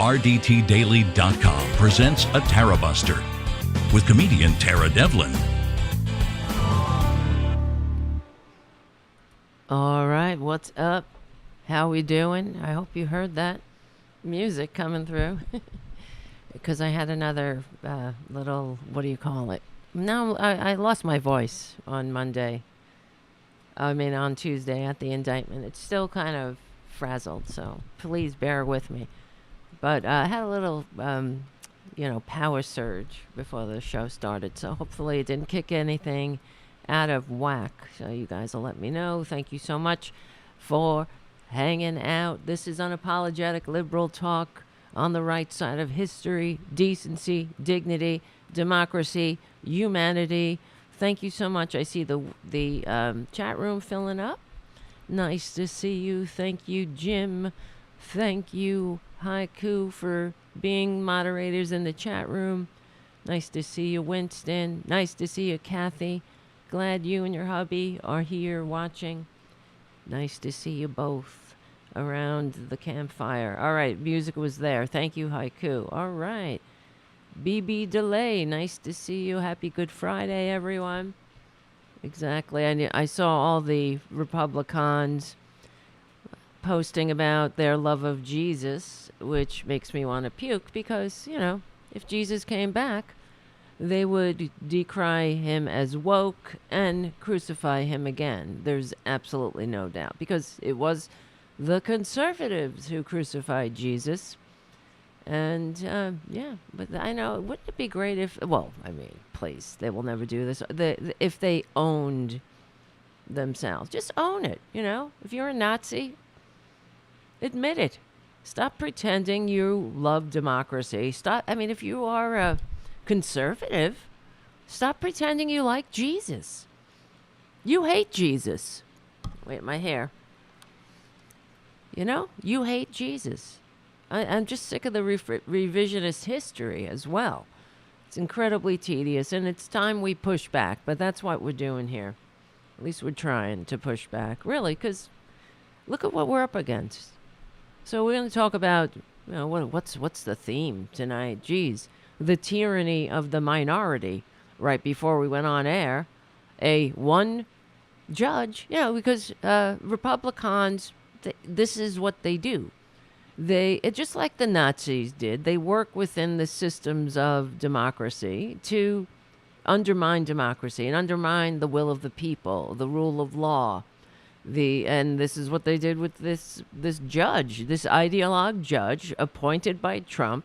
RDTDaily.com presents a Tarabuster with comedian Tara Devlin. All right, what's up? How we doing? I hope you heard that music coming through. Because I had another little, what do you call it? No, I lost my voice on Monday. On Tuesday at the indictment. It's still kind of frazzled, so please bear with me. But I had a little, power surge before the show started, so hopefully it didn't kick anything out of whack. So you guys will let me know. Thank you so much for hanging out. This is unapologetic liberal talk on the right side of history, decency, dignity, democracy, humanity. Thank you so much. I see the chat room filling up. Nice to see you. Thank you, Jim. Thank you, Haiku, for being moderators in the chat room. Nice to see you, Winston. Nice to see you, Kathy. Glad you and your hubby are here watching. Nice to see you both around the campfire. All right, music was there. Thank you, Haiku. All right. BB Delay, nice to see you. Happy Good Friday, everyone. Exactly. I saw all the Republicans posting about their love of Jesus, which makes me want to puke because, if Jesus came back, they would decry him as woke and crucify him again. There's absolutely no doubt because it was the conservatives who crucified Jesus. And, but I know, wouldn't it be great if, please, they will never do this. If they owned themselves, just own it, If you're a Nazi, admit it. Stop pretending you love democracy. If you are a conservative, stop pretending you like Jesus. You hate Jesus. Wait, my hair. You hate Jesus. I'm just sick of the revisionist history as well. It's incredibly tedious, and it's time we push back, but that's what we're doing here. At least we're trying to push back, really, because look at what we're up against. So we're going to talk about, what's the theme tonight? Geez, the tyranny of the minority. Right before we went on air, one judge, because Republicans, this is what they do. It just like the Nazis did, they work within the systems of democracy to undermine democracy and undermine the will of the people, the rule of law. And this is what they did with this judge, this ideologue judge appointed by Trump,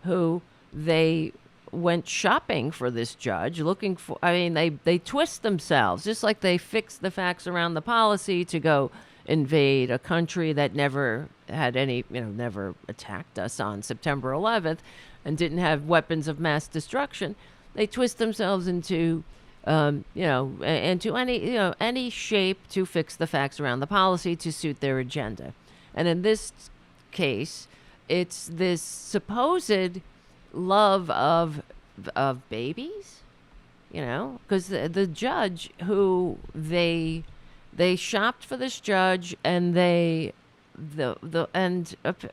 who they went shopping for this judge, looking for, they twist themselves, just like they fix the facts around the policy to go invade a country that never had any, never attacked us on September 11th and didn't have weapons of mass destruction. They twist themselves into, into any shape to fix the facts around the policy to suit their agenda. And in this case, it's this supposed love of babies, because the judge who they shopped for this judge, and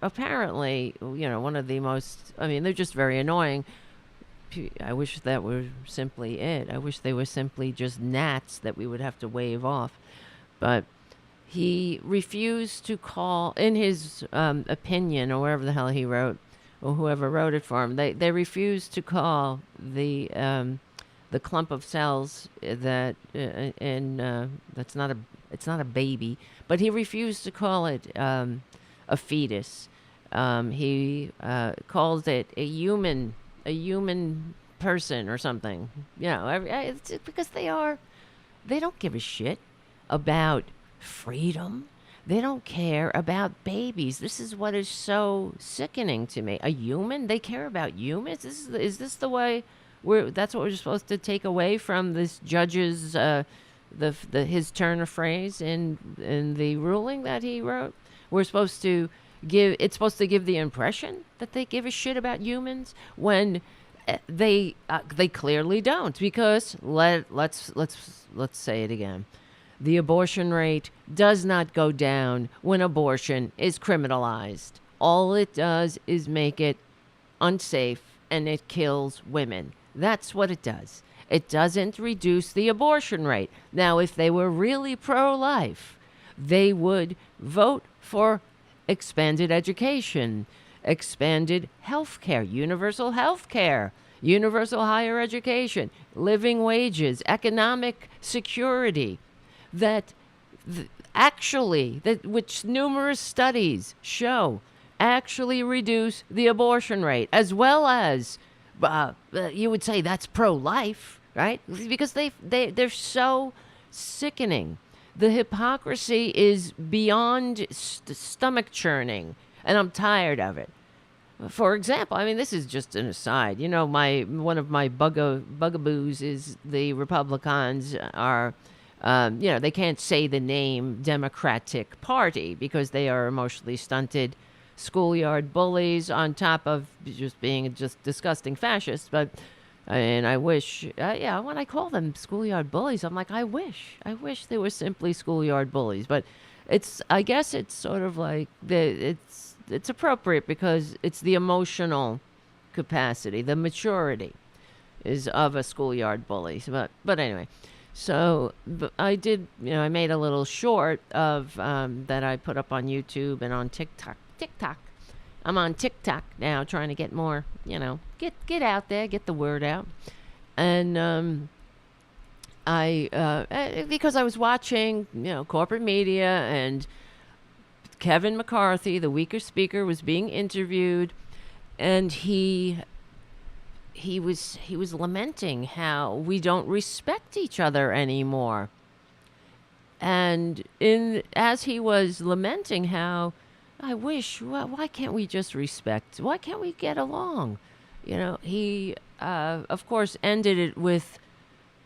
apparently, one of the most, they're just very annoying. I wish that were simply it. I wish they were simply just gnats that we would have to wave off. But he refused to call, in his opinion, or wherever the hell he wrote, or whoever wrote it for him, they refused to call the clump of cells that it's not a baby, but he refused to call it a fetus. He called it a human person or something. It's because they don't give a shit about freedom. They don't care about babies. This is what is so sickening to me. A human? They care about humans? Is this the way that's what we're supposed to take away from this judge's his turn of phrase in the ruling that he wrote? It's supposed to give the impression that they give a shit about humans when they clearly don't, because let's say it again. The abortion rate does not go down when abortion is criminalized. all it does is make it unsafe, and it kills women. That's what it does. It doesn't reduce the abortion rate. Now, if they were really pro-life, they would vote for expanded education, expanded health care, universal higher education, living wages, economic security, which numerous studies show actually reduce the abortion rate, as well as you would say that's pro-life, right? Because they're so sickening. The hypocrisy is beyond stomach churning, and I'm tired of it. For example, I mean, this is just an aside. You know, one of my bugaboos is the Republicans are, they can't say the name Democratic Party because they are emotionally stunted schoolyard bullies on top of just being just disgusting fascists. And I wish, when I call them schoolyard bullies, I'm like, I wish they were simply schoolyard bullies. But I guess it's sort of like it's appropriate because it's the emotional capacity, the maturity is of a schoolyard bully. But anyway, so I did, I made a little short of that I put up on YouTube and on TikTok. I'm on TikTok now, trying to get more, get out there, get the word out. And because I was watching, corporate media, and Kevin McCarthy, the weaker speaker, was being interviewed, and he was lamenting how we don't respect each other anymore. And as he was lamenting how, I wish, why can't we just respect? Why can't we get along? He, of course, ended it with,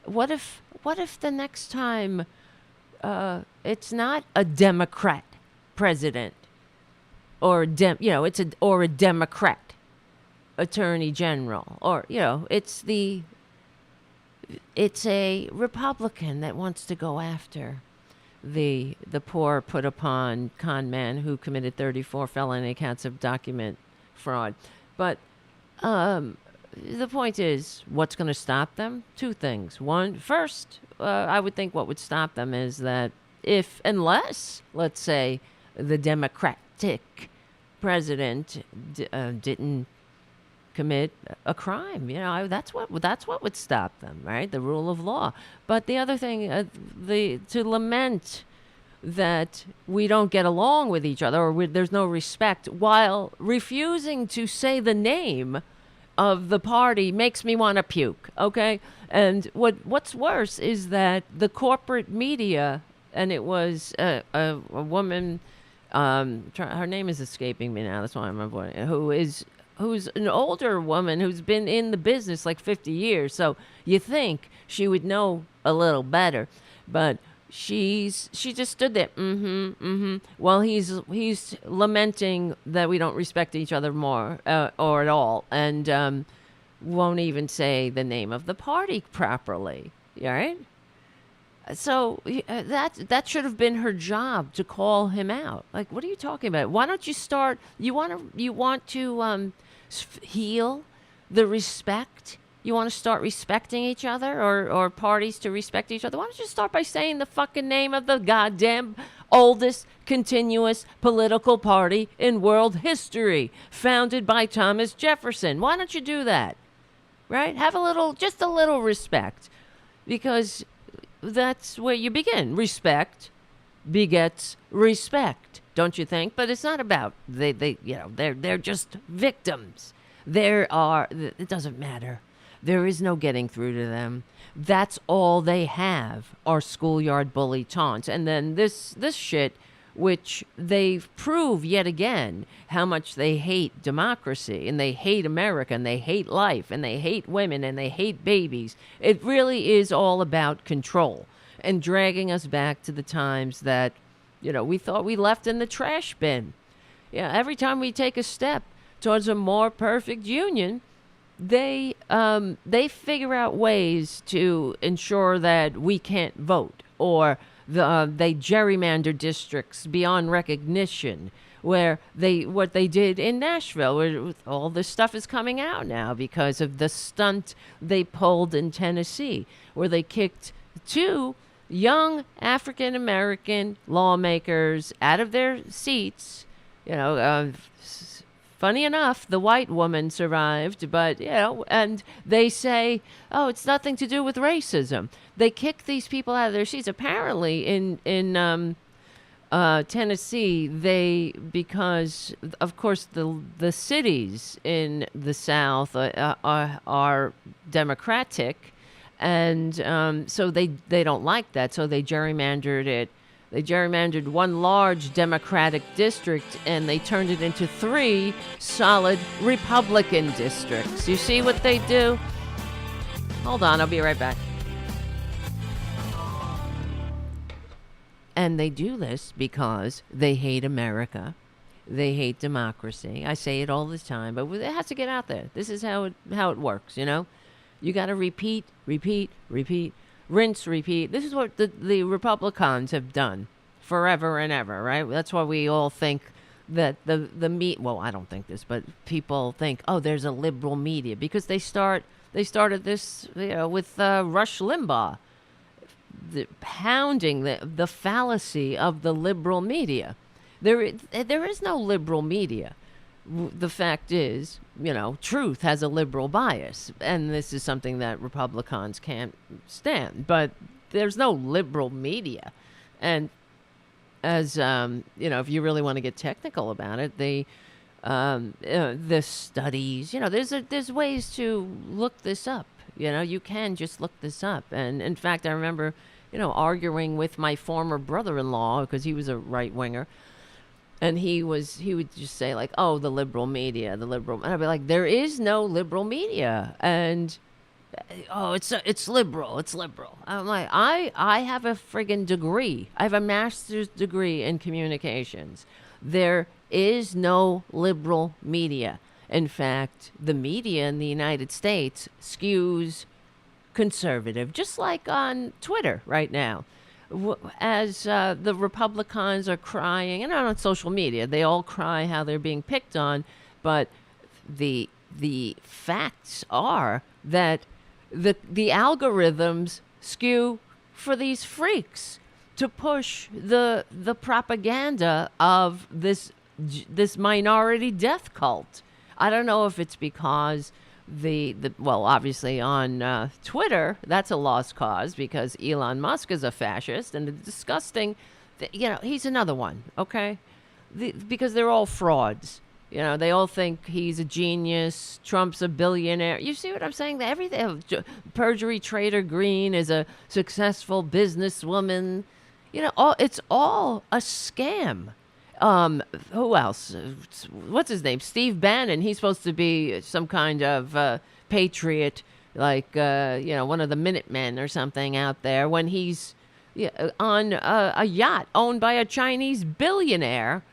what if the next time it's not a Democrat president or a Democrat attorney general, or, it's a Republican that wants to go after the poor put upon con man who committed 34 felony counts of document fraud. But the point is, what's going to stop them? Two things. First, I would think what would stop them is that unless, let's say, the Democratic president didn't commit a crime, that's what would stop them, right? The rule of law. But the other thing, to lament that we don't get along with each other, or there's no respect, while refusing to say the name of the party, makes me want to puke. Okay, and what's worse is that the corporate media, and it was a woman, her name is escaping me now. That's why I'm avoiding it. Who's an older woman who's been in the business like 50 years. So you think she would know a little better, but she just stood there, while he's lamenting that we don't respect each other more, or at all, and won't even say the name of the party properly. All right? So that should have been her job, to call him out. Like, what are you talking about? Why don't you start? You want to heal the respect? You want to start respecting each other, or parties to respect each other? Why don't you start by saying the fucking name of the goddamn oldest continuous political party in world history, founded by Thomas Jefferson? Why don't you do that? Right? Have just a little respect, because that's where you begin. Respect begets respect, don't you think? But it's not about they're just victims. It doesn't matter. There is no getting through to them. That's all they have are schoolyard bully taunts. And then this shit, which they prove yet again how much they hate democracy, and they hate America, and they hate life, and they hate women, and they hate babies. It really is all about control and dragging us back to the times that, we thought we left in the trash bin. Yeah, every time we take a step towards a more perfect union, they figure out ways to ensure that we can't vote, or they gerrymander districts beyond recognition, where what they did in Nashville, where all this stuff is coming out now because of the stunt they pulled in Tennessee, where they kicked 2 young African American lawmakers out of their seats. Funny enough, the white woman survived, but, and they say, oh, it's nothing to do with racism. They kick these people out of their seats. Apparently, in Tennessee, because, of course, the cities in the South are Democratic, and so they don't like that, so they gerrymandered it. They gerrymandered one large Democratic district, and they turned it into 3 solid Republican districts. You see what they do? Hold on, I'll be right back. And they do this because they hate America. They hate democracy. I say it all the time, but it has to get out there. This is how it works, You got to repeat, rinse, repeat. This is what the Republicans have done forever and ever, right? That's why we all think that well, I don't think this, but people think, oh, there's a liberal media, because they started this, with Rush Limbaugh, pounding the fallacy of the liberal media. There is no liberal media. The fact is, truth has a liberal bias, and this is something that Republicans can't stand. But there's no liberal media, and as if you really want to get technical about it, the studies, there's ways to look this up. You can just look this up, and in fact, I remember, arguing with my former brother-in-law, because he was a right-winger. And he would just say, like, oh, the liberal media, and I'd be like, there is no liberal media. And, oh, it's liberal. I'm like, I have a friggin' degree. I have a master's degree in communications. There is no liberal media. In fact, the media in the United States skews conservative, just like on Twitter right now. As the Republicans are crying, and on social media, they all cry how they're being picked on, but the facts are that the algorithms skew for these freaks to push the propaganda of this minority death cult. I don't know if it's because well, obviously on Twitter, that's a lost cause, because Elon Musk is a fascist and a disgusting, he's another one, okay? Because they're all frauds. They all think he's a genius. Trump's a billionaire. You see what I'm saying? Everything. Perjury Traitor Greene is a successful businesswoman. It's all a scam. Who else? What's his name? Steve Bannon. He's supposed to be some kind of patriot, like one of the Minutemen or something out there. When he's on a yacht owned by a Chinese billionaire,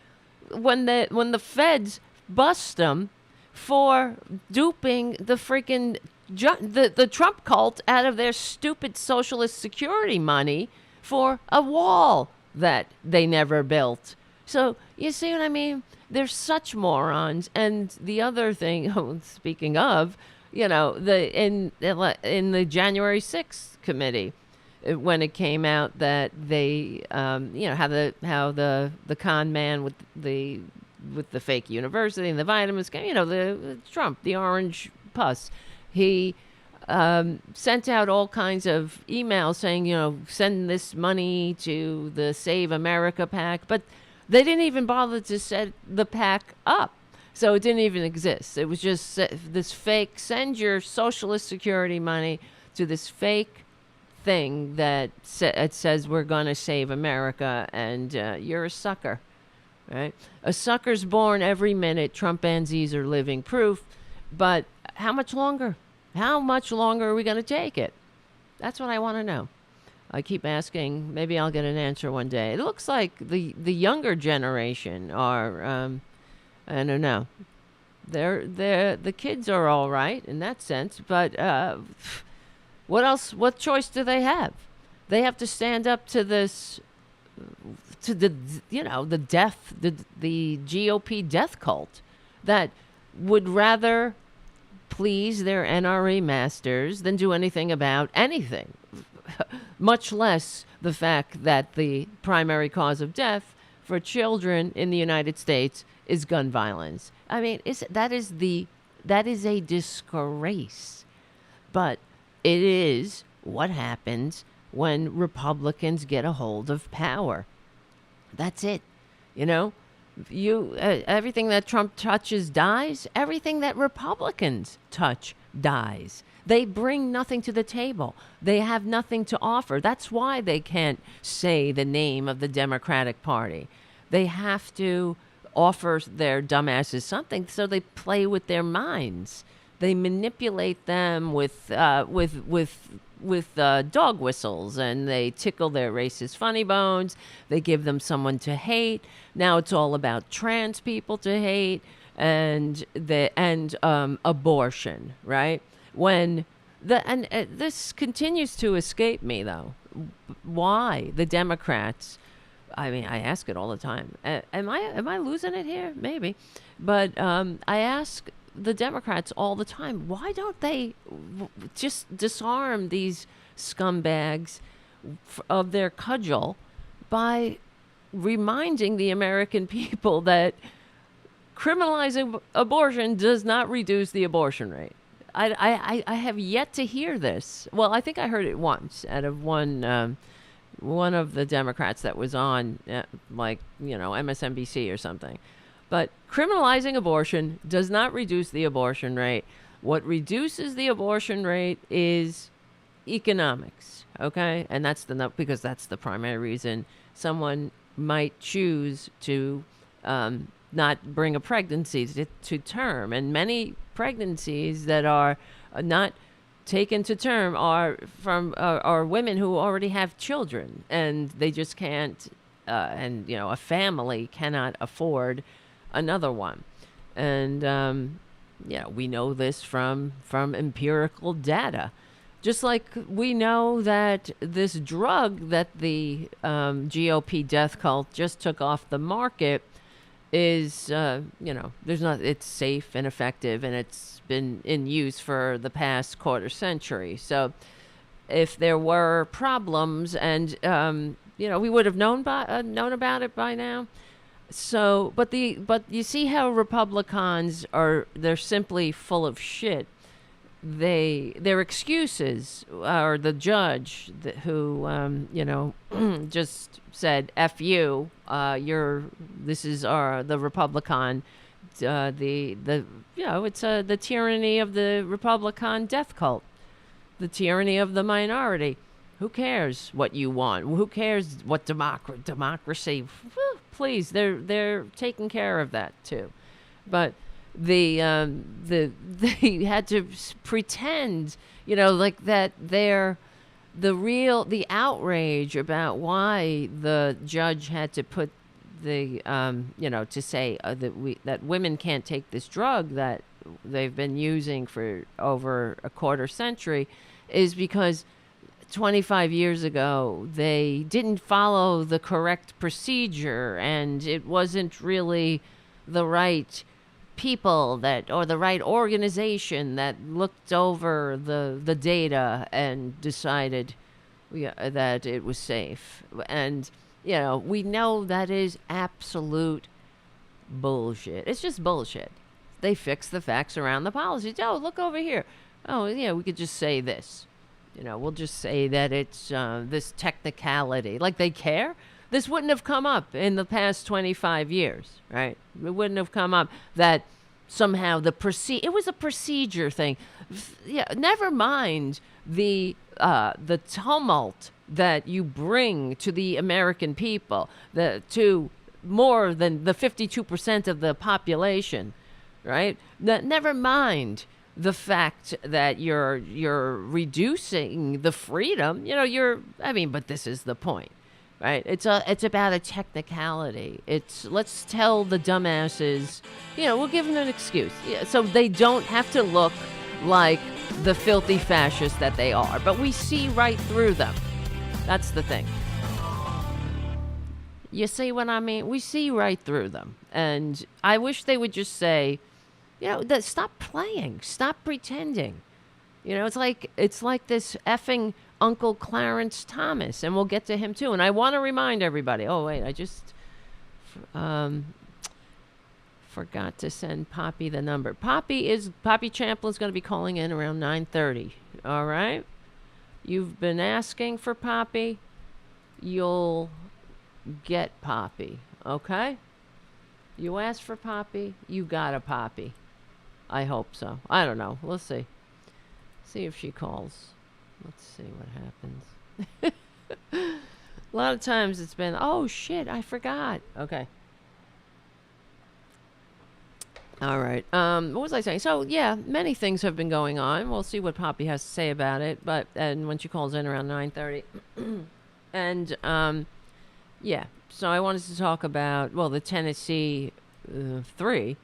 when the feds bust him for duping the freaking the Trump cult out of their stupid socialist security money for a wall that they never built. So you see what I mean? They're such morons. And the other thing, speaking of, in the January 6th committee, when it came out that they, how the con man with the fake university and the vitamins, the Trump, the orange pus, he sent out all kinds of emails saying, send this money to the Save America PAC, but they didn't even bother to set the PAC up. So it didn't even exist. It was just this fake, send your socialist security money to this fake thing that it says we're going to save America, and you're a sucker, right? A sucker's born every minute. Trumpanzees are living proof. But how much longer? How much longer are we going to take it? That's what I want to know. I keep asking. Maybe I'll get an answer one day. It looks like the younger generation are, I don't know. The kids are all right in that sense, but what else? What choice do they have? They have to stand up to this to the the GOP death cult that would rather please their NRA masters than do anything about anything, much less the fact that the primary cause of death for children in the United States is gun violence. I mean, that is a disgrace. But it is what happens when Republicans get a hold of power. That's it. Everything that Trump touches dies. Everything that Republicans touch dies. They bring nothing to the table. They have nothing to offer. That's why they can't say the name of the Democratic Party. They have to offer their dumbasses something, so they play with their minds. They manipulate them with dog whistles, and they tickle their racist funny bones. They give them someone to hate. Now it's all about trans people to hate, and abortion, right? This continues to escape me, though. Why the Democrats? I mean, I ask it all the time. Am I losing it here? Maybe, but I ask the Democrats all the time, why don't they just disarm these scumbags of their cudgel by reminding the American people that criminalizing abortion does not reduce the abortion rate? I have yet to hear this. Well, I think I heard it once out of one of the Democrats that was on, MSNBC or something. But criminalizing abortion does not reduce the abortion rate. What reduces the abortion rate is economics, okay? And because that's the primary reason someone might choose to not bring a pregnancy to term. And many pregnancies that are not taken to term are women who already have children, and they just can't, a family cannot afford another one. And we know this from empirical data. Just like we know that this drug that the GOP death cult just took off the market is, it's safe and effective, and it's been in use for the past quarter century. So if there were problems, and we would have known about it by now. So, but you see how Republicans they're simply full of shit. Their excuses are the judge who just said "F you." This is the Republican. It's the tyranny of the Republican death cult, the tyranny of the minority. Who cares what you want? Who cares what democracy? Well, please, they're taking care of that too, but they had to pretend, like that the outrage about why the judge had to put to say that women can't take this drug that they've been using for over a quarter century is because 25 years ago they didn't follow the correct procedure, and it wasn't really the right people or the right organization that looked over the data and decided that it was safe. And we know that is absolute bullshit. It's just bullshit. They fix the facts around the policies. Oh, look over here. Oh, yeah, we could just say this. We'll just say that it's this technicality. Like, they care? This wouldn't have come up in the past 25 years, right? It wouldn't have come up that somehow it was a procedure thing. Yeah, never mind the tumult that you bring to the American people, to more than the 52% of the population, right? Never mind the fact that you're reducing the freedom. But this is the point, right? It's about a technicality. Let's tell the dumbasses, we'll give them an excuse, so they don't have to look like the filthy fascists that they are. But we see right through them. That's the thing. You see what I mean? We see right through them. And I wish they would just say, stop playing, stop pretending. It's like this effing Uncle Clarence Thomas, and we'll get to him too. And I want to remind everybody. Oh wait, I just forgot to send Poppy the number. Poppy Champlin's going to be calling in around 9:30. All right. You've been asking for Poppy. You'll get Poppy. Okay. You asked for Poppy. You got a Poppy. I hope so. I don't know. We'll see. See if she calls. Let's see what happens. A lot of times it's been, oh shit, I forgot. Okay. All right. What was I saying? So yeah, many things have been going on. We'll see what Poppy has to say about it. And when she calls in around 9:30, and yeah. So I wanted to talk about the Tennessee 3,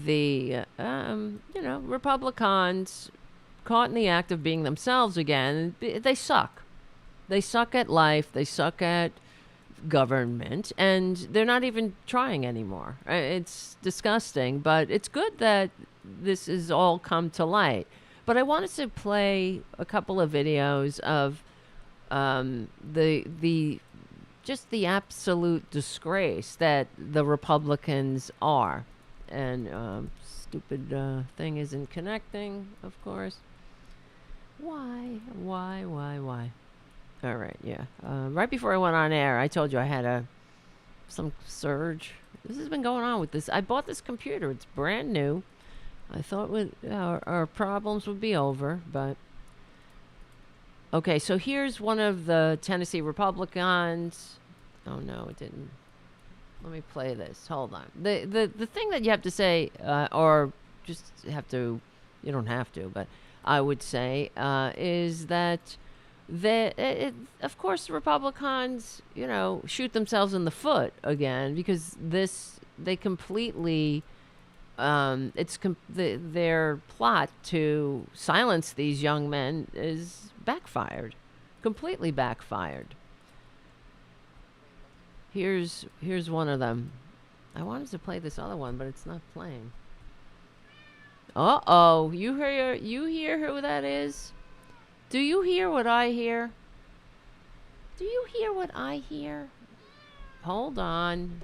the Republicans caught in the act of being themselves again. They suck. They suck at life. They suck at government, and they're not even trying anymore. It's disgusting, but it's good that this has all come to light. But I wanted to play a couple of videos of the just the absolute disgrace that the Republicans are. And stupid thing isn't connecting, of course. Why? All right, yeah. Right before I went on air, I told you I had some surge. This has been going on with this. I bought this computer. It's brand new. I thought our problems would be over, but... Okay, so here's one of the Tennessee Republicans. Oh, no, it didn't. Let me play this. Hold on. The thing that you have to say, or just have to... You don't have to, but I would say, is that... of course, the Republicans, shoot themselves in the foot again because they completely, their plot to silence these young men is backfired, completely backfired. Here's one of them. I wanted to play this other one, but it's not playing. Uh-oh, you hear who that is? Do you hear what I hear? Do you hear what I hear? Hold on.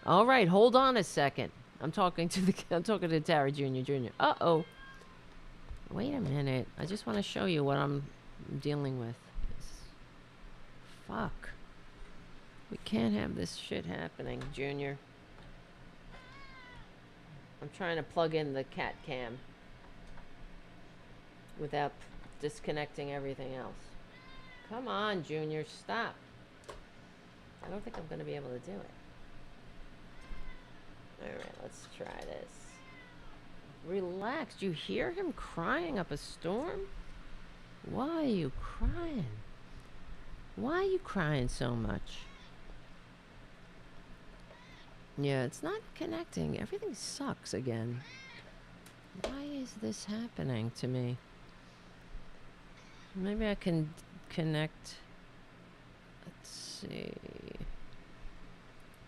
All right, hold on a second. I'm talking to Tara Jr. Uh-oh. Wait a minute. I just want to show you what I'm dealing with. Fuck. We can't have this shit happening, Junior. I'm trying to plug in the cat cam without disconnecting everything else. Come on, Junior, stop. I don't think I'm going to be able to do it. Alright, let's try this. Relax. Do you hear him crying up a storm? Why are you crying? Why are you crying so much? Yeah, it's not connecting. Everything sucks again. Why is this happening to me? Maybe I can connect. Let's see.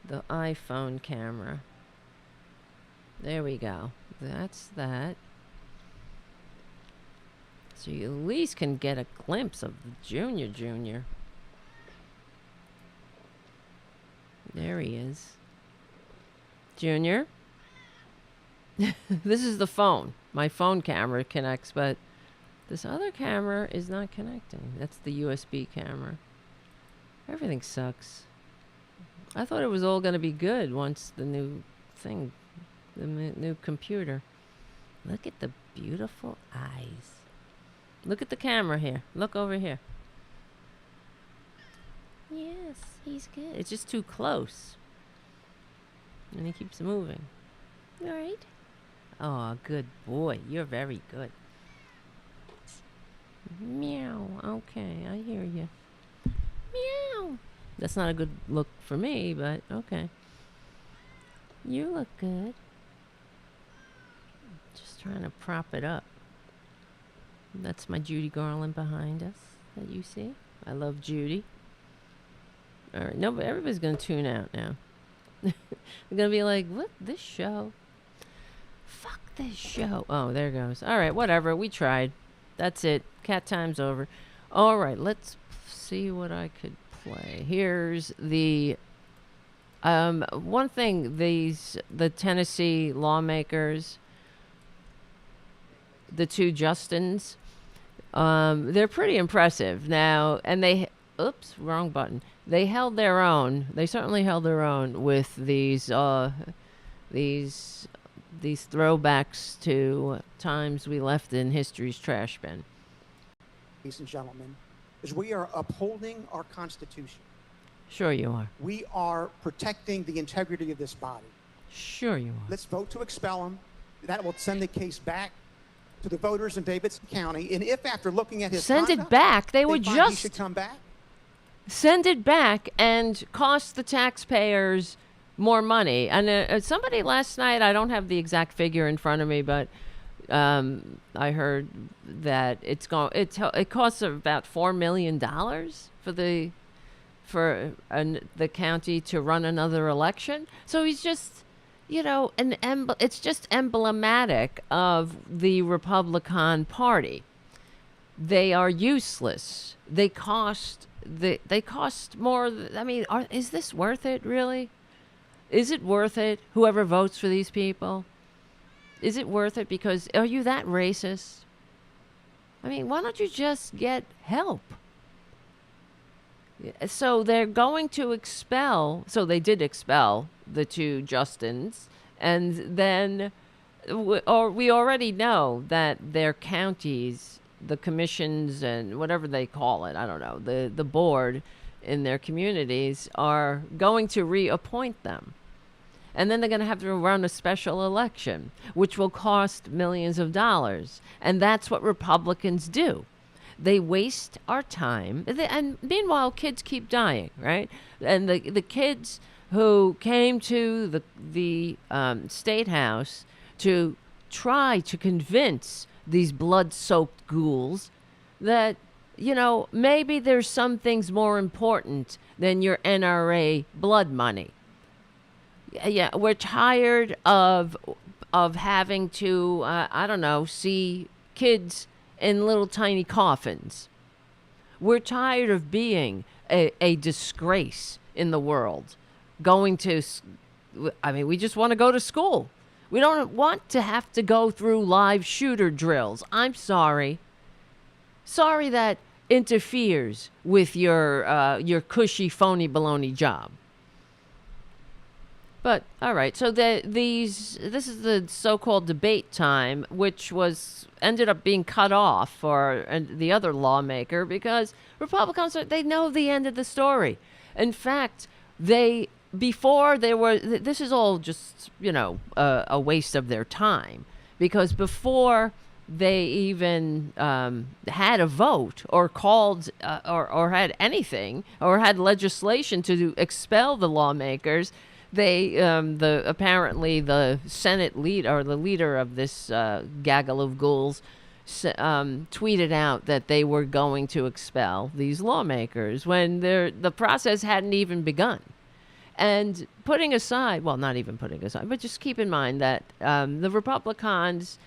The iPhone camera. There we go. That's that. So you at least can get a glimpse of the Junior. There he is. Junior? This is the phone. My phone camera connects, but this other camera is not connecting. That's the USB camera. Everything sucks. I thought it was all going to be good once the new thing, the new computer. Look at the beautiful eyes. Look at the camera here. Look over here. Yes, he's good. It's just too close. And he keeps moving. You all right? Oh, good boy. You're very good. Meow. Okay, I hear you. Meow. That's not a good look for me, but okay. You look good. Just trying to prop it up. That's my Judy Garland behind us that you see. I love Judy. All right. No, but everybody's going to tune out now. They're going to be like, what? This show? Fuck this show. Oh, there goes. All right. Whatever. We tried. That's it. Cat time's over. All right. Let's see what I could play. Here's the one thing. The Tennessee lawmakers, the two Justins, they're pretty impressive now, and they oops, wrong button. They held their own. They certainly held their own with these throwbacks to times we left in history's trash bin. Ladies and gentlemen, is we are upholding our Constitution. Sure you are. We are protecting the integrity of this body. Sure you are. Let's vote to expel him. That will send the case back to the voters in Davidson County. And if after looking at his send conduct, it back, they would find just he should come back. Send it back and cost the taxpayers more money. And somebody last night, I don't have the exact figure in front of me, but I heard that it costs about $4 million for the county to run another election. So he's just, it's just emblematic of the Republican Party. They are useless. They cost more. I mean, is this worth it, really? Is it worth it, whoever votes for these people? Is it worth it? Because are you that racist? I mean, why don't you just get help? So they're going to expel. So they did expel the two Justins. And then we already know that their counties, the commissions and whatever they call it, I don't know, the board in their communities are going to reappoint them. And then they're going to have to run a special election, which will cost millions of dollars. And that's what Republicans do. They waste our time. And meanwhile, kids keep dying, right? And the kids who came to the State House to try to convince these blood-soaked ghouls that, maybe there's some things more important than your NRA blood money. Yeah, we're tired of having to, see kids in little tiny coffins. We're tired of being a disgrace in the world. We just want to go to school. We don't want to have to go through live shooter drills. I'm sorry. Sorry that interferes with your cushy, phony, baloney job. But, all right, so this is the so-called debate time, which ended up being cut off for the other lawmaker because Republicans, they know the end of the story. In fact, this is all just, a waste of their time. Because before they even had a vote or called or had anything or had legislation to expel the lawmakers, they apparently the Senate lead or the leader of this gaggle of ghouls tweeted out that they were going to expel these lawmakers when the process hadn't even begun. And not even putting aside, but just keep in mind that the Republicans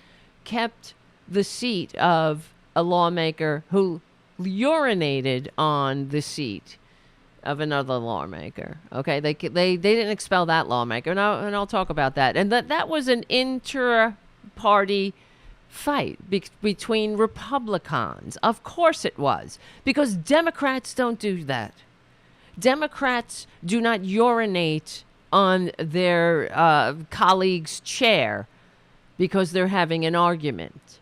kept the seat of a lawmaker who urinated on the seat of another lawmaker. Okay, they didn't expel that lawmaker, and I'll talk about that. And that was an inter-party fight between Republicans. Of course it was, because Democrats don't do that. Democrats do not urinate on their colleague's chair because they're having an argument.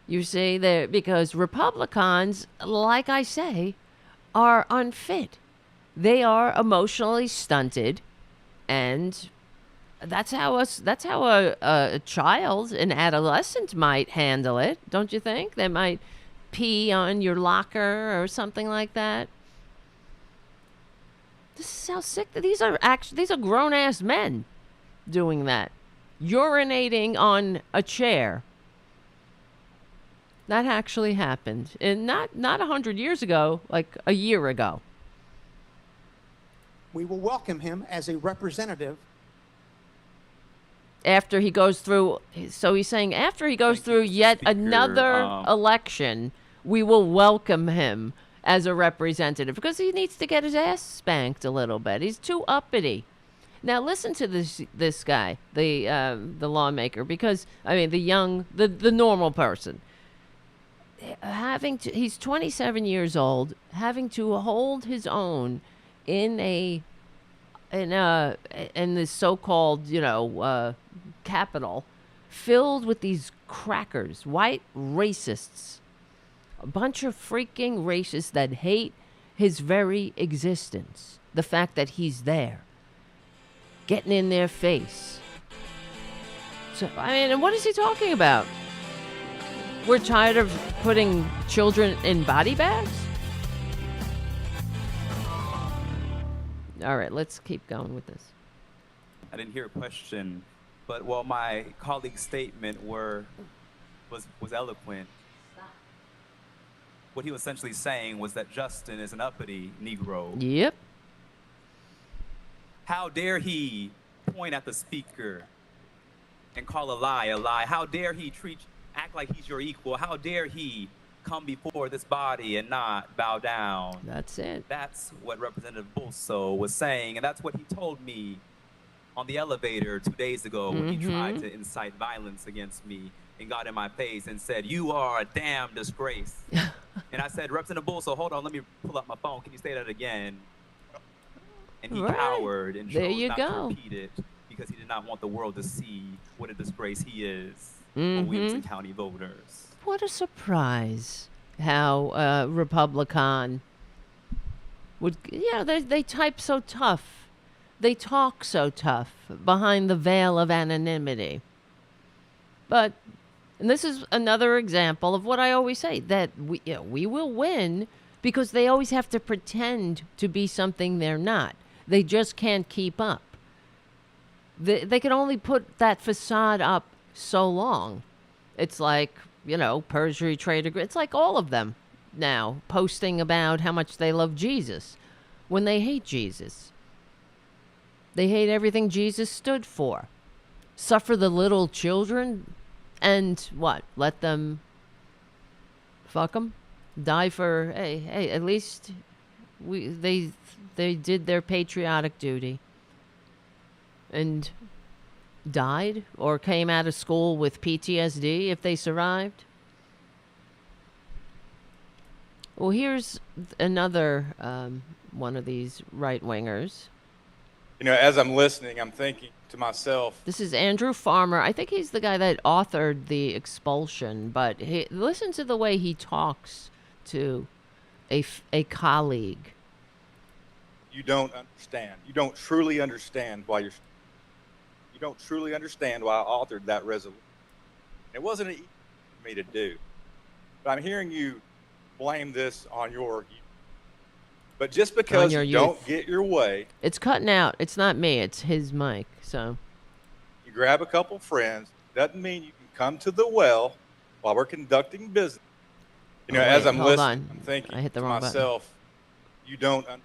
You see, because Republicans, like I say, are unfit. They are emotionally stunted, and that's how a child, an adolescent might handle it, don't you think? They might pee on your locker or something like that. This is how sick. These are grown-ass men doing that, urinating on a chair. That actually happened, and not 100 years ago, like a year ago. We will welcome him as a representative. After he goes through, so he's saying after he goes through yet another election, we will welcome him as a representative because he needs to get his ass spanked a little bit. He's too uppity. Now listen to this guy, the lawmaker, because I mean the normal person. He's 27 years old, having to hold his own in this so-called capital, filled with these crackers, white racists, a bunch of freaking racists that hate his very existence, the fact that he's there, getting in their face. So I mean, and what is he talking about? We're tired of putting children in body bags? All right, let's keep going with this. I didn't hear a question, but while my colleague's statement was eloquent, what he was essentially saying was that Justin is an uppity Negro. Yep. How dare he point at the speaker and call a lie a lie? How dare he act like he's your equal? How dare he come before this body and not bow down? That's it. That's what Representative Bulso was saying, and that's what he told me on the elevator 2 days ago when he tried to incite violence against me and got in my face and said, "You are a damn disgrace." And I said, "Representative Bulso, hold on, let me pull up my phone. Can you say that again?" And he cowered and chose not to repeat it because he did not want the world to see what a disgrace he is for Williamson County voters. What a surprise how Republican would, they type so tough. They talk so tough behind the veil of anonymity. But, and this is another example of what I always say, that we will win because they always have to pretend to be something they're not. They just can't keep up. They can only put that facade up so long. It's like, Perjury Traitor Greene. It's like all of them now posting about how much they love Jesus when they hate Jesus. They hate everything Jesus stood for. Suffer the little children and what? Let them fuck them? Die for, hey, at least they did their patriotic duty and died or came out of school with PTSD if they survived. Well, here's another one of these right-wingers. As I'm listening, I'm thinking to myself. This is Andrew Farmer. I think he's the guy that authored the expulsion, but listen to the way he talks to a colleague. You don't understand. You don't truly understand why you don't truly understand why I authored that resolution. It wasn't easy for me to do, but I'm hearing you blame this on your. But just because you don't get your way, it's cutting out. It's not me. It's his mic. So you grab a couple friends. Doesn't mean you can come to the well while we're conducting business. As I'm listening, I'm thinking I hit the to wrong myself. Button.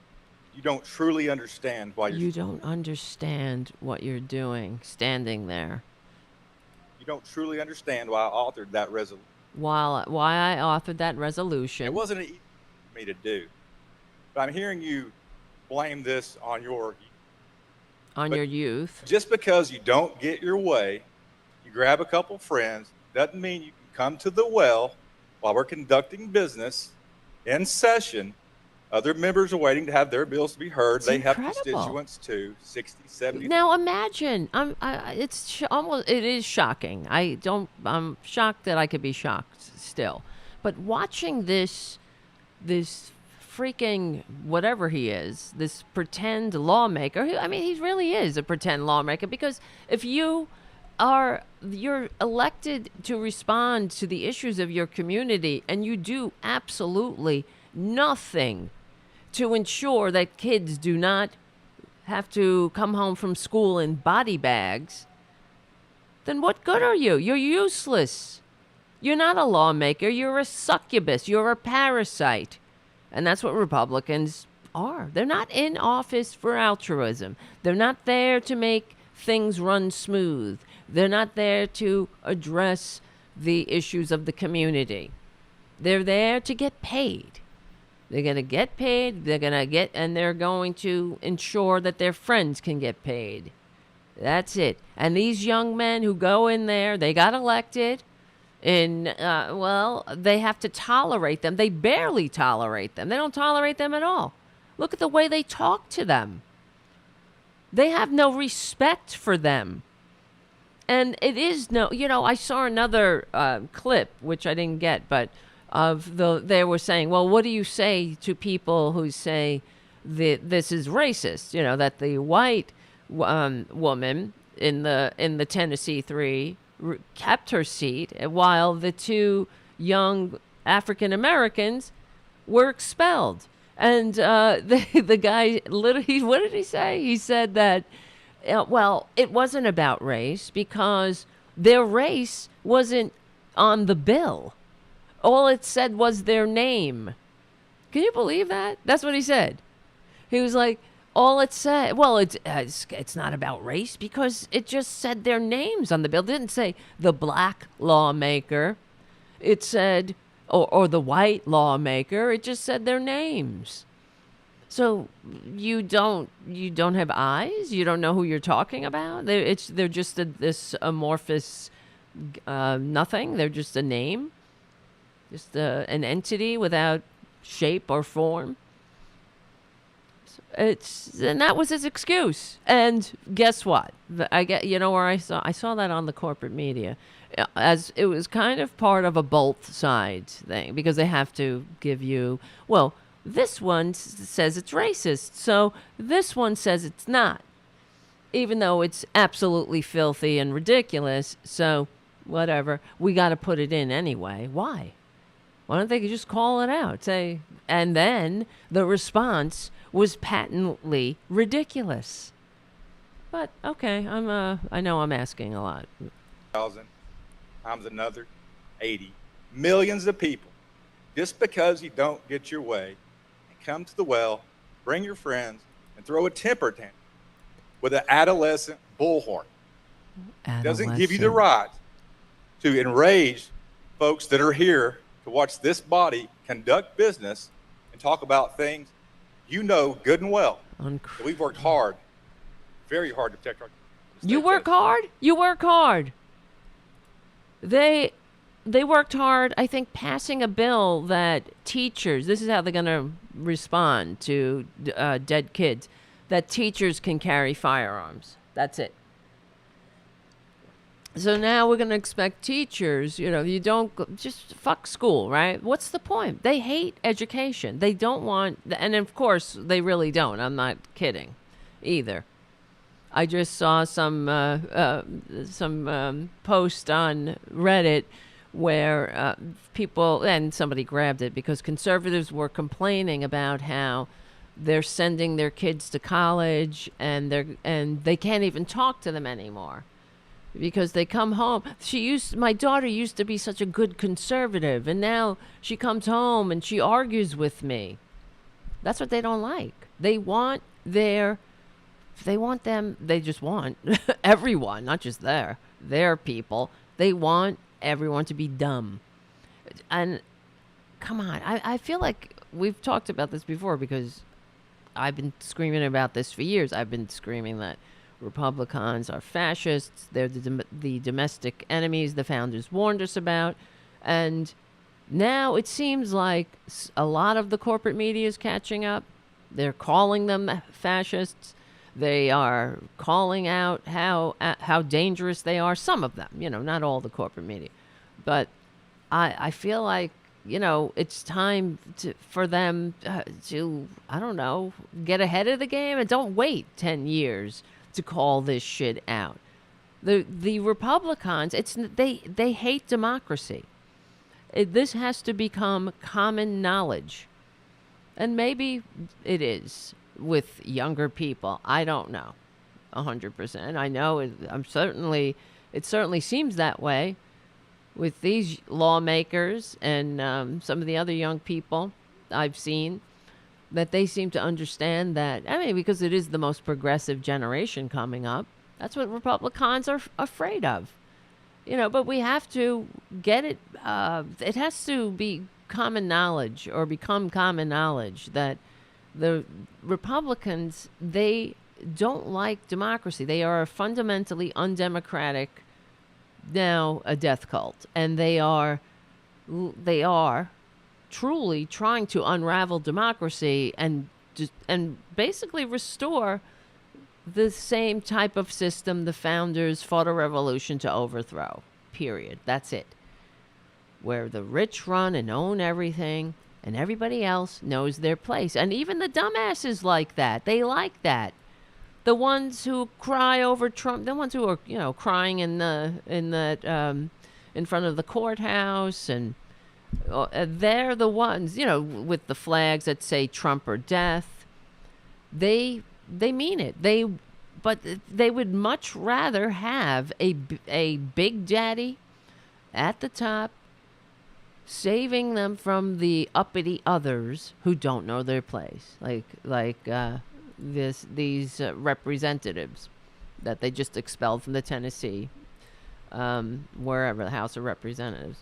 You don't truly understand why you're. You don't understand what you're doing, standing there. You don't truly understand why I authored that resolution. Why I authored that resolution. It wasn't easy for me to do. But I'm hearing you blame this on your youth. Just because you don't get your way, you grab a couple friends, doesn't mean you can come to the well while we're conducting business in session. Other members are waiting to have their bills to be heard. They have constituents too, 60, 70. Now imagine, it is shocking. I'm shocked that I could be shocked still. But watching this freaking whatever he is, this pretend lawmaker. He really is a pretend lawmaker because if you're elected to respond to the issues of your community and you do absolutely nothing to ensure that kids do not have to come home from school in body bags, then what good are you? You're useless. You're not a lawmaker. You're a succubus. You're a parasite. And that's what Republicans are. They're not in office for altruism. They're not there to make things run smooth. They're not there to address the issues of the community. They're there to get paid. They're going to get paid. And they're going to ensure that their friends can get paid. That's it. And these young men who go in there, they got elected. They have to tolerate them. They barely tolerate them. They don't tolerate them at all. Look at the way they talk to them. They have no respect for them. And it is I saw another clip, which I didn't get, but they were saying, well, what do you say to people who say this is racist? That the white woman in the Tennessee 3 kept her seat while the two young African Americans were expelled. And the guy literally, what did he say? He said that, it wasn't about race because their race wasn't on the bill. All it said was their name. Can you believe that? That's what he said. He was like, all it said, it's not about race because it just said their names on the bill. It didn't say the black lawmaker. It said, or the white lawmaker. It just said their names. So you don't have eyes. You don't know who you're talking about. They're just this amorphous nothing. They're just a name, just an entity without shape or form. And that was his excuse. And guess what? Where I saw that on the corporate media, as it was kind of part of a both sides thing, because they have to give you, this one says it's racist, so this one says it's not, even though it's absolutely filthy and ridiculous. So whatever, we got to put it in anyway. Why don't they just call it out? Say, and then the response was patently ridiculous. But okay, I know I'm asking a lot. 1,000 times another 80 millions of people, just because you don't get your way, and come to the well, bring your friends, and throw a temper tantrum with an adolescent bullhorn. Doesn't give you the right to enrage folks that are here to watch this body conduct business and talk about things good and well. We've worked hard, very hard to protect our. You work hard? You work hard. They worked hard, I think, passing a bill that teachers, this is how they're going to respond to dead kids, that teachers can carry firearms. That's it. So now we're going to expect teachers, you don't, just fuck school, right? What's the point? They hate education. They don't want, and of course they really don't. I'm not kidding either. I just saw some post on Reddit where people, and somebody grabbed it because conservatives were complaining about how they're sending their kids to college and they can't even talk to them anymore. Because they come home. My daughter used to be such a good conservative, and now she comes home and she argues with me. That's what they don't like. They just want everyone, not just their people. They want everyone to be dumb. And come on, I feel like we've talked about this before because I've been screaming about this for years. I've been screaming that Republicans are fascists. They're the domestic enemies the founders warned us about. And now it seems like a lot of the corporate media is catching up. They're calling them fascists. They are calling out how dangerous they are. Some of them, not all the corporate media. But I feel like, it's time for them to, I don't know, get ahead of the game and don't wait 10 years to call this shit out. The Republicans, they hate democracy. This has to become common knowledge. And maybe it is with younger people. I don't know 100%. I know it certainly seems that way with these lawmakers and some of the other young people I've seen. that they seem to understand that. I mean, because it is the most progressive generation coming up. That's what Republicans are afraid of. But we have to get it. It has to be common knowledge or become common knowledge that the Republicans, they don't like democracy. They are fundamentally undemocratic, now a death cult. And they are truly trying to unravel democracy and basically restore the same type of system the founders fought a revolution to overthrow. Period. That's it. Where the rich run and own everything and everybody else knows their place. And even the dumbasses like that. They like that. The ones who cry over Trump, the ones who are, crying in front of the courthouse, and they're the ones, with the flags that say Trump or death. They mean it. But they would much rather have a big daddy at the top saving them from the uppity others who don't know their place, like these representatives that they just expelled from the Tennessee, wherever, the House of Representatives.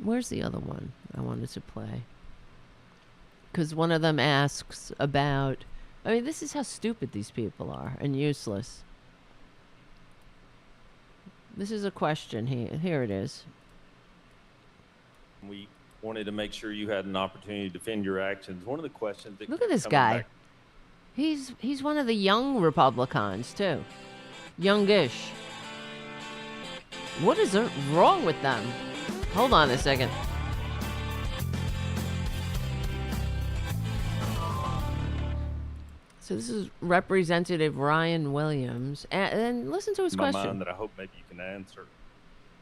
Where's the other one I wanted to play? Because one of them asks about, I mean, this is how stupid these people are and useless. This is a question. Here it is. We wanted to make sure you had an opportunity to defend your actions. One of the questions that Look at this guy. He's one of the young Republicans, too. Youngish. What is wrong with them? Hold on a second. So this is Representative Ryan Williams. And listen to his question. Mind that I hope maybe you can answer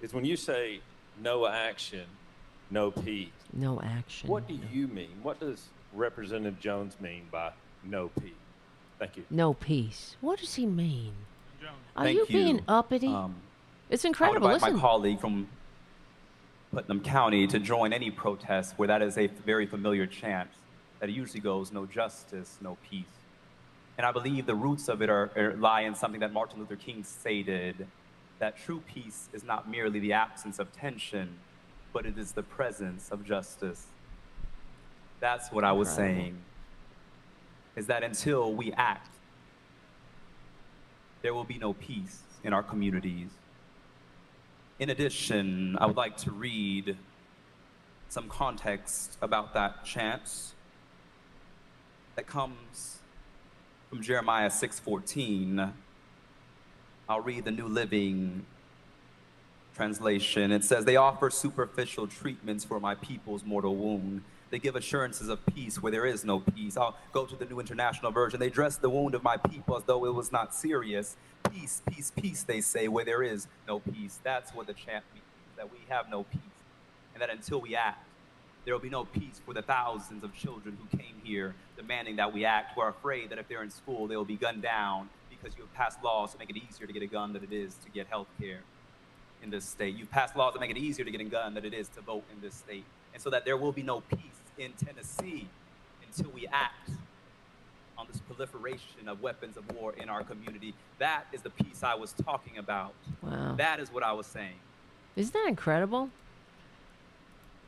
is when you say no action, no peace. No action. What do you mean? What does Representative Jones mean by no peace? Thank you. No peace. What does he mean? Are Thank you being uppity? It's incredible. I would invite Listen. my colleague from Putnam County to join any protest where that is a very familiar chant that usually goes, no justice, no peace. And I believe the roots of it lie in something that Martin Luther King stated, that true peace is not merely the absence of tension, but it is the presence of justice. That's what I was saying, is that until we act, there will be no peace in our communities. In addition, I would like to read some context about that chant that comes from Jeremiah 6:14. I'll read the New Living Translation. It says, "They offer superficial treatments for my people's mortal wound. They give assurances of peace where there is no peace." I'll go to the New International Version. "They dress the wound of my people as though it was not serious. Peace, peace, peace, they say, where there is no peace." That's what the chant means, that we have no peace. And that until we act, there will be no peace for the thousands of children who came here demanding that we act, who are afraid that if they're in school, they will be gunned down because you have passed laws to make it easier to get a gun than it is to get health care in this state. You've passed laws to make it easier to get a gun than it is to vote in this state. And so that there will be no peace in Tennessee until we act on this proliferation of weapons of war in our community. That is the peace I was talking about. Wow. That is what I was saying. Isn't that incredible?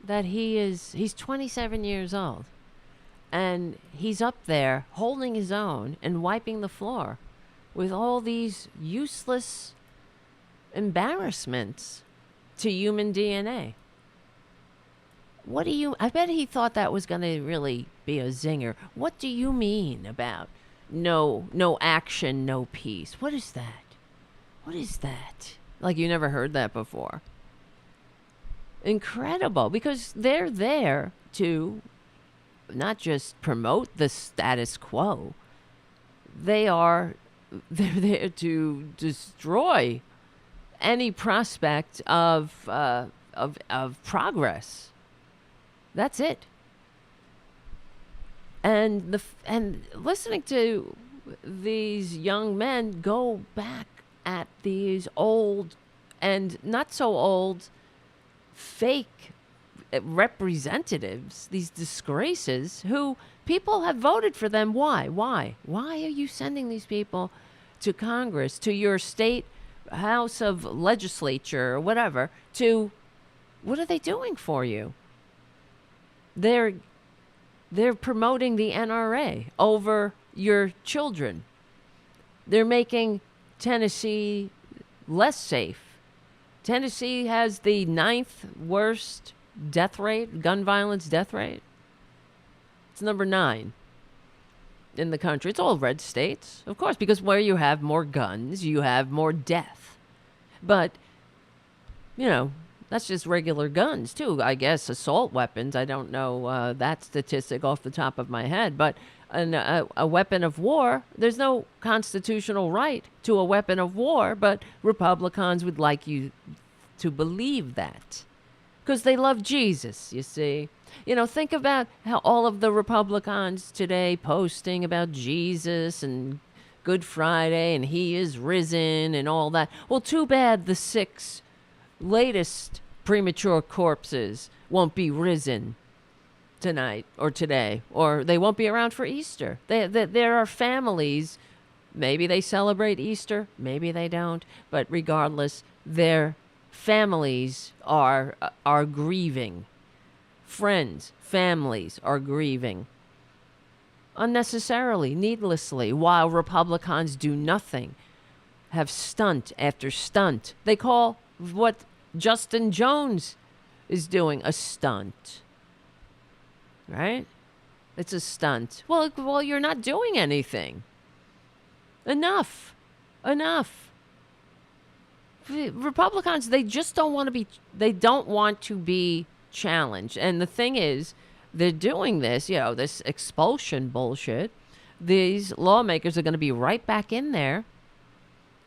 That he's 27 years old. And he's up there holding his own and wiping the floor with all these useless embarrassments to human DNA. I bet he thought that was going to really be a zinger. What do you mean about no action, no peace? What is that? What is that? Like you never heard that before. Incredible, because they're there to not just promote the status quo. They're there to destroy any prospect of progress. That's it. And listening to these young men go back at these old and not so old fake representatives, these disgraces, who people have voted for them. Why? Why are you sending these people to Congress, to your state house of legislature or whatever, what are they doing for you? They're promoting the NRA over your children. They're making Tennessee less safe. Tennessee has the 9th worst death rate, gun violence death rate. It's number 9 in the country. It's all red states, of course, because where you have more guns, you have more death. But, that's just regular guns, too. I guess assault weapons. I don't know that statistic off the top of my head. But a weapon of war, there's no constitutional right to a weapon of war, but Republicans would like you to believe that because they love Jesus, you see. Think about how all of the Republicans today posting about Jesus and Good Friday and he is risen and all that. Well, too bad the 6 latest premature corpses won't be risen tonight or today, or they won't be around for Easter. There are families, maybe they celebrate Easter, maybe they don't, but regardless, their families are grieving. Friends, families are grieving unnecessarily, needlessly, while Republicans do nothing, have stunt after stunt. They call what Justin Jones is doing a stunt. Right? It's a stunt. Well, you're not doing anything. Enough. Republicans, they just don't want to be challenged. And the thing is, they're doing this, this expulsion bullshit. These lawmakers are going to be right back in there.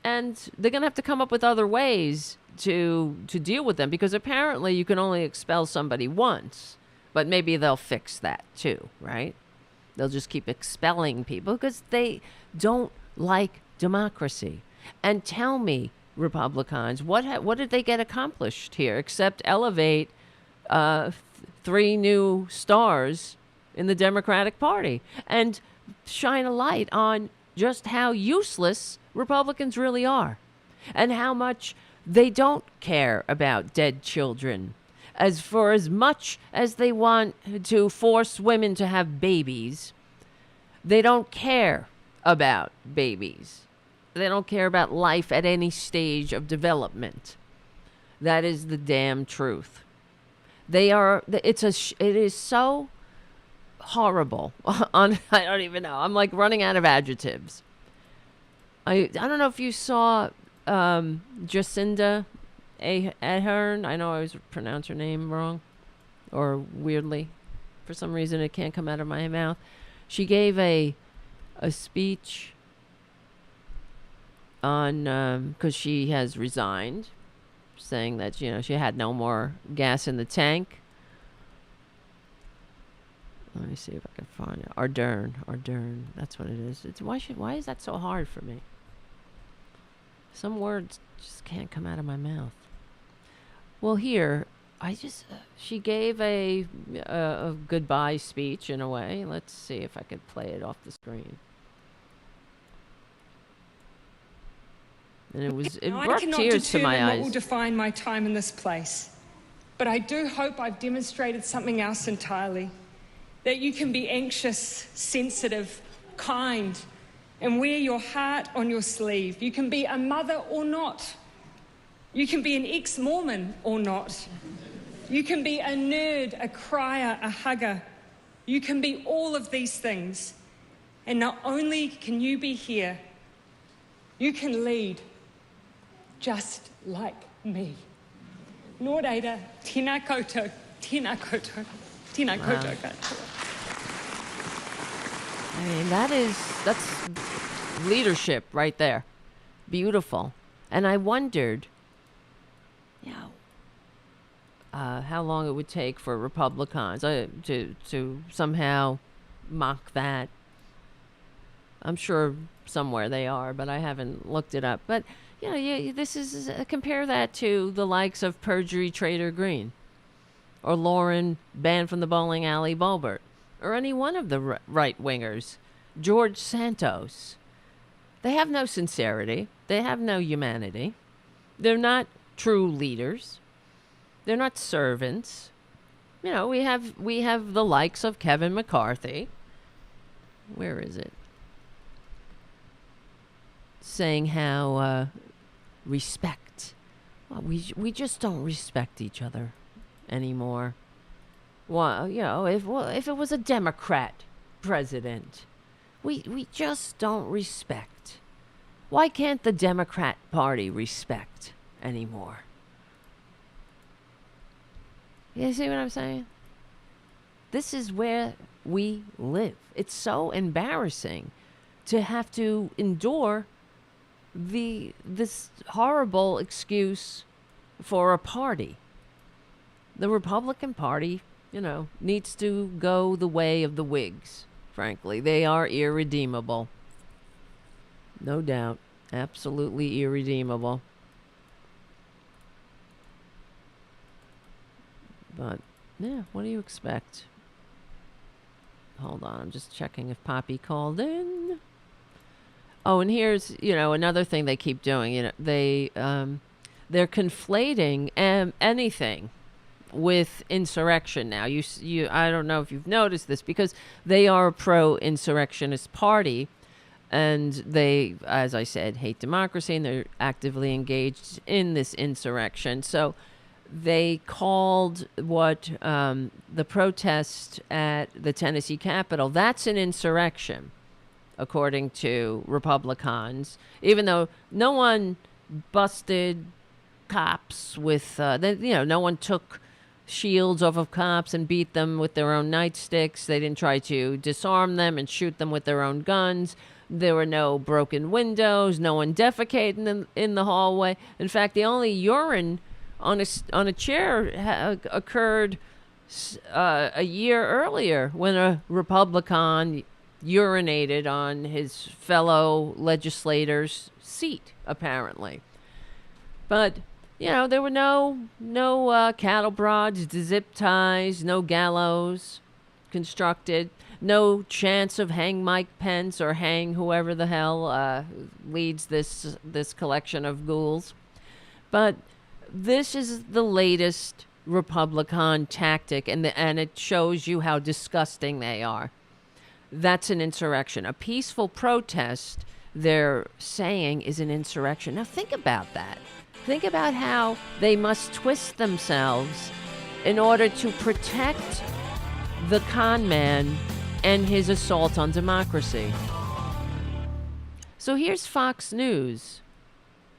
And they're going to have to come up with other ways to deal with them, because apparently you can only expel somebody once. But maybe they'll fix that too, right? They'll just keep expelling people because they don't like democracy. And tell me, Republicans, what did they get accomplished here except elevate 3 new stars in the Democratic Party and shine a light on just how useless Republicans really are and how much they don't care about dead children. As much as they want to force women to have babies, they don't care about babies. They don't care about life at any stage of development. That is the damn truth. It is so horrible. I don't even know. I'm like running out of adjectives. I don't know if you saw Jacinda Ardern. I know I always pronounce her name wrong or weirdly. For some reason, it can't come out of my mouth. She gave a speech on because she has resigned, saying that she had no more gas in the tank. Let me see if I can find it. Ardern. That's what it is. Why is that so hard for me? Some words just can't come out of my mouth. Well, here, she gave a goodbye speech in a way. Let's see if I could play it off the screen. And it brought tears to my eyes. What will define my time in this place, but I do hope I've demonstrated something else entirely. That you can be anxious, sensitive, kind, and wear your heart on your sleeve. You can be a mother or not. You can be an ex-Mormon or not. You can be a nerd, a crier, a hugger. You can be all of these things. And not only can you be here, you can lead just like me. Nō reira, tēnā koutou, tēnā koutou, tēnā koutou katoa. I mean, that's leadership right there. Beautiful. And I wondered, how long it would take for Republicans to somehow mock that. I'm sure somewhere they are, but I haven't looked it up. But this is compare that to the likes of Perjury Traitor Greene. or Lauren banned from the bowling alley Boebert, or any one of the right-wingers, George Santos. They have no sincerity. They have no humanity. They're not true leaders. They're not servants. You know, we have the likes of Kevin McCarthy. Where is it? Saying how respect. Well, we just don't respect each other anymore. Well, you know, if it was a Democrat president, we just don't respect. Why can't the Democrat Party respect anymore? You see what I'm saying? This is where we live. It's so embarrassing to have to endure this horrible excuse for a party. The Republican Party, you know, needs to go the way of the Whigs, frankly. They are irredeemable. No doubt. Absolutely irredeemable. But, yeah, what do you expect? Hold on, I'm just checking if Poppy called in. Oh, and here's, you know, another thing they keep doing. You know, they're conflating anything with insurrection now. I don't know if you've noticed this, because they are a pro-insurrectionist party, and they, as I said, hate democracy, and they're actively engaged in this insurrection. So they called what the protest at the Tennessee Capitol, that's an insurrection, according to Republicans, even though no one busted cops with, no one took shields off of cops and beat them with their own nightsticks. They didn't try to disarm them and shoot them with their own guns. There were no broken windows, no one defecating in the hallway. In fact, the only urine on a chair occurred a year earlier, when a Republican urinated on his fellow legislator's seat, apparently. But, you know, there were no cattle prods, zip ties, no gallows constructed, no chance of hang Mike Pence or hang whoever the hell leads this collection of ghouls. But this is the latest Republican tactic, and it shows you how disgusting they are. That's an insurrection. A peaceful protest, they're saying, is an insurrection. Now think about that. Think about how they must twist themselves in order to protect the con man and his assault on democracy. So here's Fox News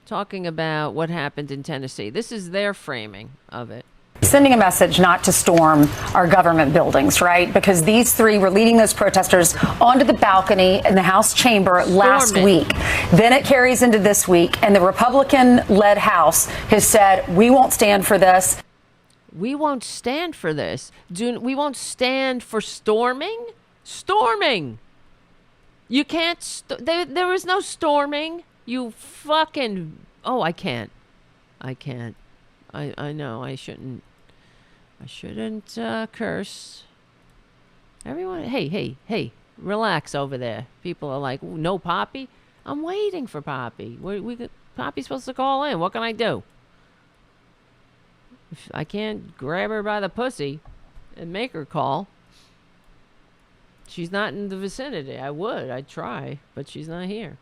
talking about what happened in Tennessee. This is their framing of it. Sending a message not to storm our government buildings, right? Because these three were leading those protesters onto the balcony in the House chamber last week. Then it carries into this week, and the Republican-led House has said, we won't stand for this. We won't stand for this. We won't stand for storming? Storming! You can't... there is no storming. You fucking... Oh, I can't. I know I shouldn't curse. Everyone, hey, relax over there. People are like, no Poppy? I'm waiting for Poppy. Poppy's supposed to call in. What can I do? If I can't grab her by the pussy and make her call. She's not in the vicinity. I'd try, but she's not here.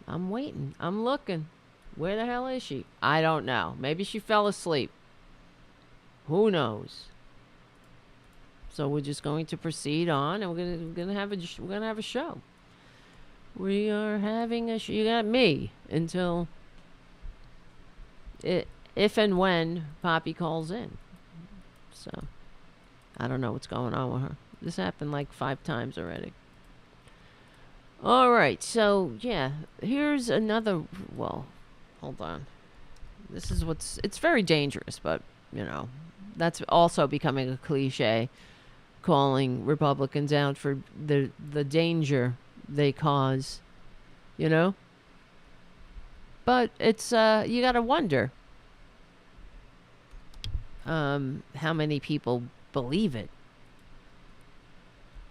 I'm waiting. I'm looking. Where the hell is she? I don't know. Maybe she fell asleep. Who knows? So we're just going to proceed on, and we're gonna have a show. We are having a show. You got me until if and when Poppy calls in. So I don't know what's going on with her. This happened like 5 times already. All right, so yeah, here's another. Well, hold on. This is it's very dangerous, but you know, that's also becoming a cliche, calling Republicans out for the danger they cause, you know? But it's you got to wonder. how many people believe it.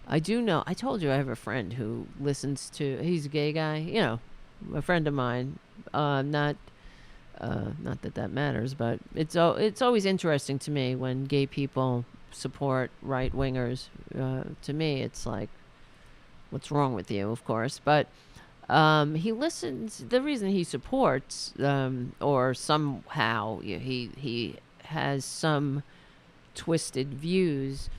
I do know. I told you I have a friend who listens to. He's a gay guy. You know, a friend of mine. Not that matters, but it's always interesting to me when gay people support right wingers. To me, it's like, what's wrong with you? Of course, but he listens. The reason he supports, or somehow he has some twisted views,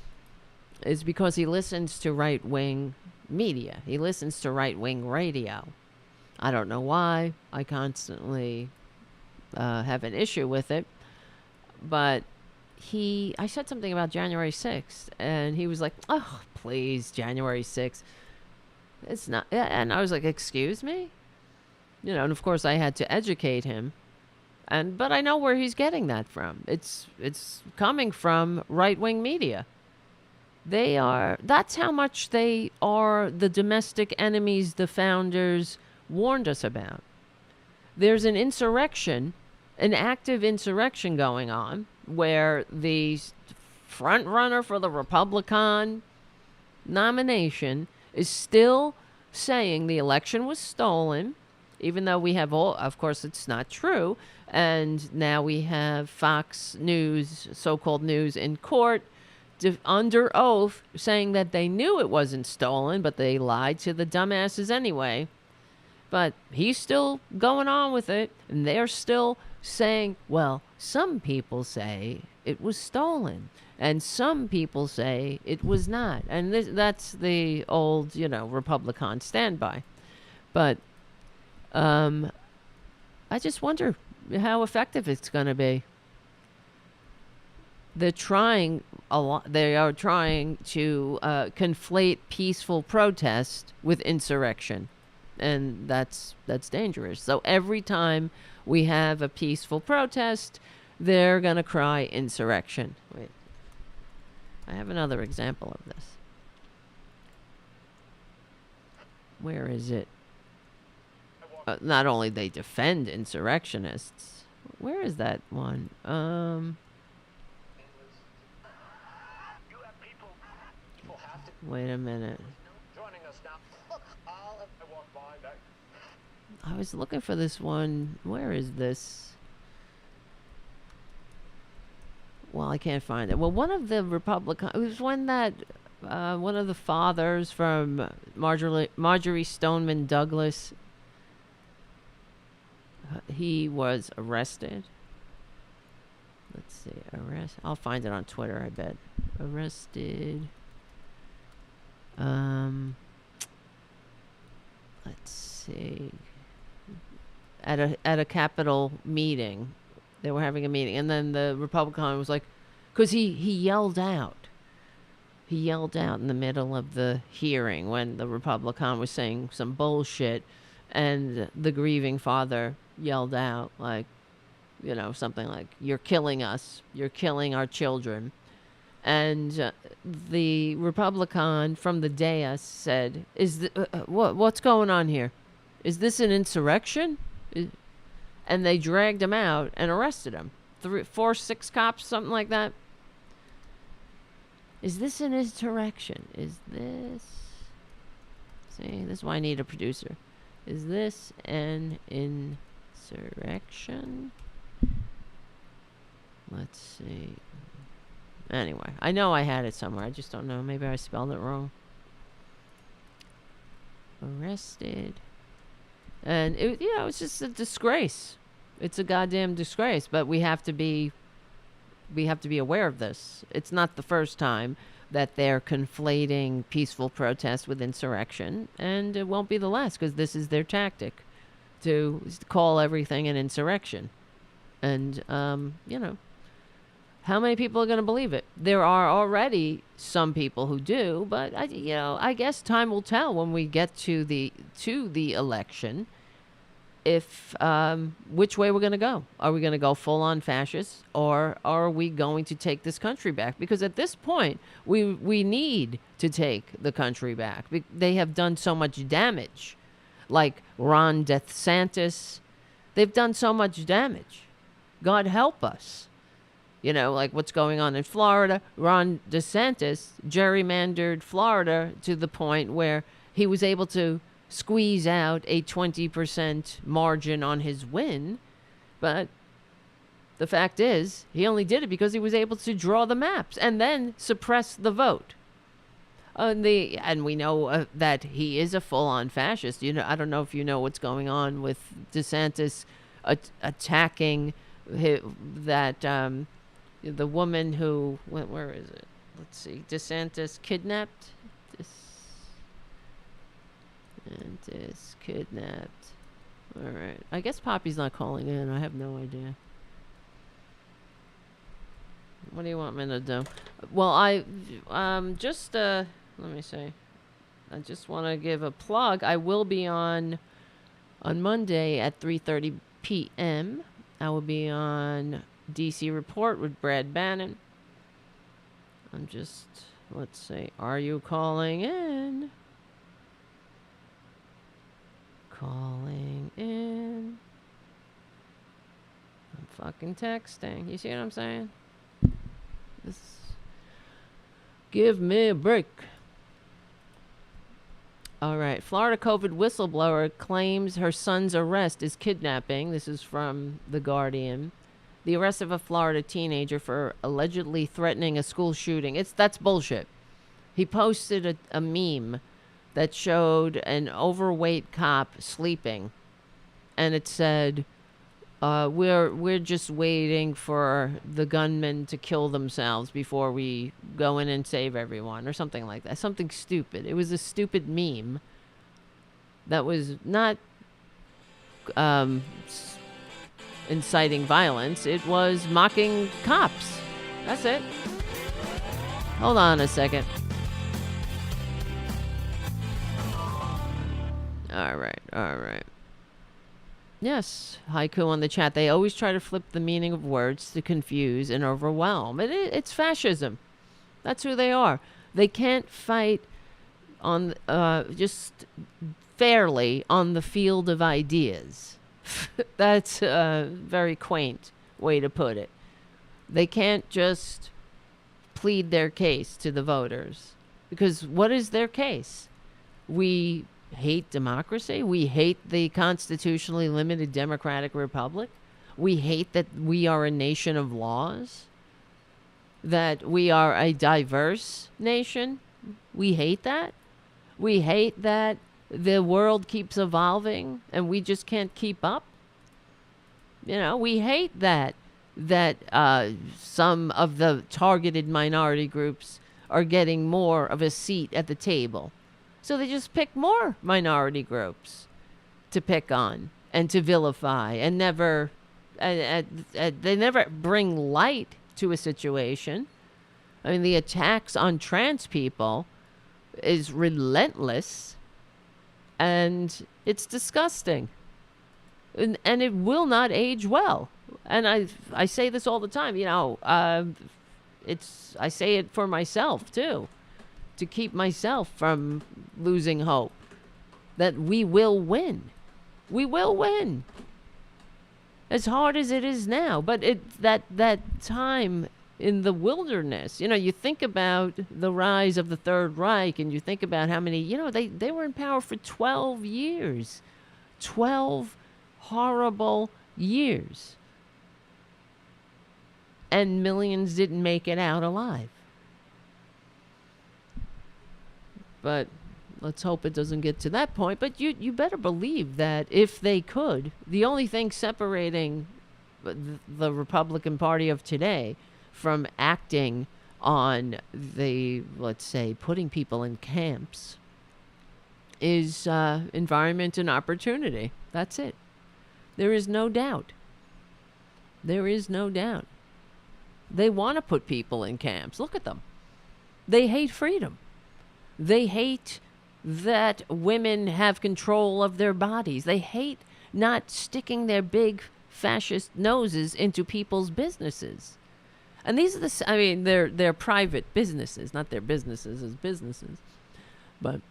is because he listens to right-wing media. He listens to right-wing radio. I don't know why. I constantly have an issue with it. But I said something about January 6th, and he was like, oh, please, January 6th. It's not. And I was like, excuse me? You know, and of course I had to educate him. But I know where he's getting that from. It's coming from right-wing media. That's how much they are the domestic enemies the founders warned us about. There's an insurrection, an active insurrection going on, where the front runner for the Republican nomination is still saying the election was stolen, even though we have of course it's not true, and now we have Fox News, so-called news, in court under oath saying that they knew it wasn't stolen, but they lied to the dumbasses anyway. But he's still going on with it, and they're still saying, well, some people say it was stolen, and some people say it was not. And that's the old, Republican standby. But I just wonder how effective it's going to be. They're trying a lot. They are trying to conflate peaceful protest with insurrection, and that's dangerous. So every time we have a peaceful protest, they're gonna cry insurrection. Wait, I have another example of this. Where is it? Not only they defend insurrectionists. Where is that one? Wait a minute. I was looking for this one. Where is this? Well, I can't find it. Well, one of the Republicans, it was one that one of the fathers from Marjorie Stoneman Douglas, he was arrested. Let's see, I'll find it on Twitter, I bet. Arrested. Let's see. At a Capitol meeting, they were having a meeting, and then the Republican was like, because he yelled out. He yelled out in the middle of the hearing when the Republican was saying some bullshit, and the grieving father yelled out like, something like, "You're killing us. You're killing our children." And the Republican from the dais said, what's going on here? Is this an insurrection? And they dragged him out and arrested him. 6 cops, something like that. Is this an insurrection? Is this... See, this is why I need a producer. Is this an insurrection? Let's see. Anyway, I know I had it somewhere. I just don't know. Maybe I spelled it wrong. Arrested. And, it's just a disgrace. It's a goddamn disgrace. But we have to be aware of this. It's not the first time that they're conflating peaceful protest with insurrection. And it won't be the last, because this is their tactic, to call everything an insurrection. And, how many people are going to believe it? There are already some people who do, but I guess time will tell when we get to the election if which way we're going to go. Are we going to go full on fascist, or are we going to take this country back? Because at this point, we need to take the country back. They have done so much damage, like Ron DeSantis. They've done so much damage. God help us. You know, like what's going on in Florida. Ron DeSantis gerrymandered Florida to the point where he was able to squeeze out a 20% margin on his win. But the fact is, he only did it because he was able to draw the maps and then suppress the vote. And we know that he is a full-on fascist. You know, I don't know if you know what's going on with DeSantis attacking the woman who where is it? Let's see. DeSantis kidnapped. DeSantis kidnapped. All right. I guess Poppy's not calling in. I have no idea. What do you want me to do? Well, I just let me see. I just want to give a plug. I will be on Monday at 3:30 p.m. I will be on DC Report with Brad Bannon. I'm just, let's see. Are you calling in? Calling in. I'm fucking texting. You see what I'm saying? Give me a break. All right. Florida COVID whistleblower claims her son's arrest is kidnapping. This is from The Guardian. The arrest of a Florida teenager for allegedly threatening a school shooting. That's bullshit. He posted a meme that showed an overweight cop sleeping, and it said, we're just waiting for the gunmen to kill themselves before we go in and save everyone, or something like that. Something stupid. It was a stupid meme that was not inciting violence. It was mocking cops. That's it. Hold on a second. All right. Yes, Haiku on the chat. They always try to flip the meaning of words to confuse and overwhelm. It's fascism. That's who they are. They can't fight on just fairly on the field of ideas. That's a very quaint way to put it. They can't just plead their case to the voters. Because what is their case? We hate democracy. We hate the constitutionally limited democratic republic. We hate that we are a nation of laws. That we are a diverse nation. We hate that. We hate that the world keeps evolving and we just can't keep up. You know, we hate that some of the targeted minority groups are getting more of a seat at the table. So they just pick more minority groups to pick on and to vilify and never, they never bring light to a situation. I mean, the attacks on trans people is relentless and it's disgusting. And it will not age well. And I say this all the time, you know, I say it for myself too, to keep myself from losing hope that we will win. We will win. As hard as it is now, but that time in the wilderness, you know, you think about the rise of the Third Reich and you think about how many, you know, they were in power for 12 years. 12 horrible years. And millions didn't make it out alive. But let's hope it doesn't get to that point. But you better believe that if they could, the only thing separating the Republican Party of today from acting on the, let's say, putting people in camps is environment and opportunity. That's it. There is no doubt. There is no doubt. They want to put people in camps. Look at them. They hate freedom. They hate that women have control of their bodies. They hate not sticking their big fascist noses into people's businesses. And these are I mean, they're private businesses, not their businesses as businesses. But,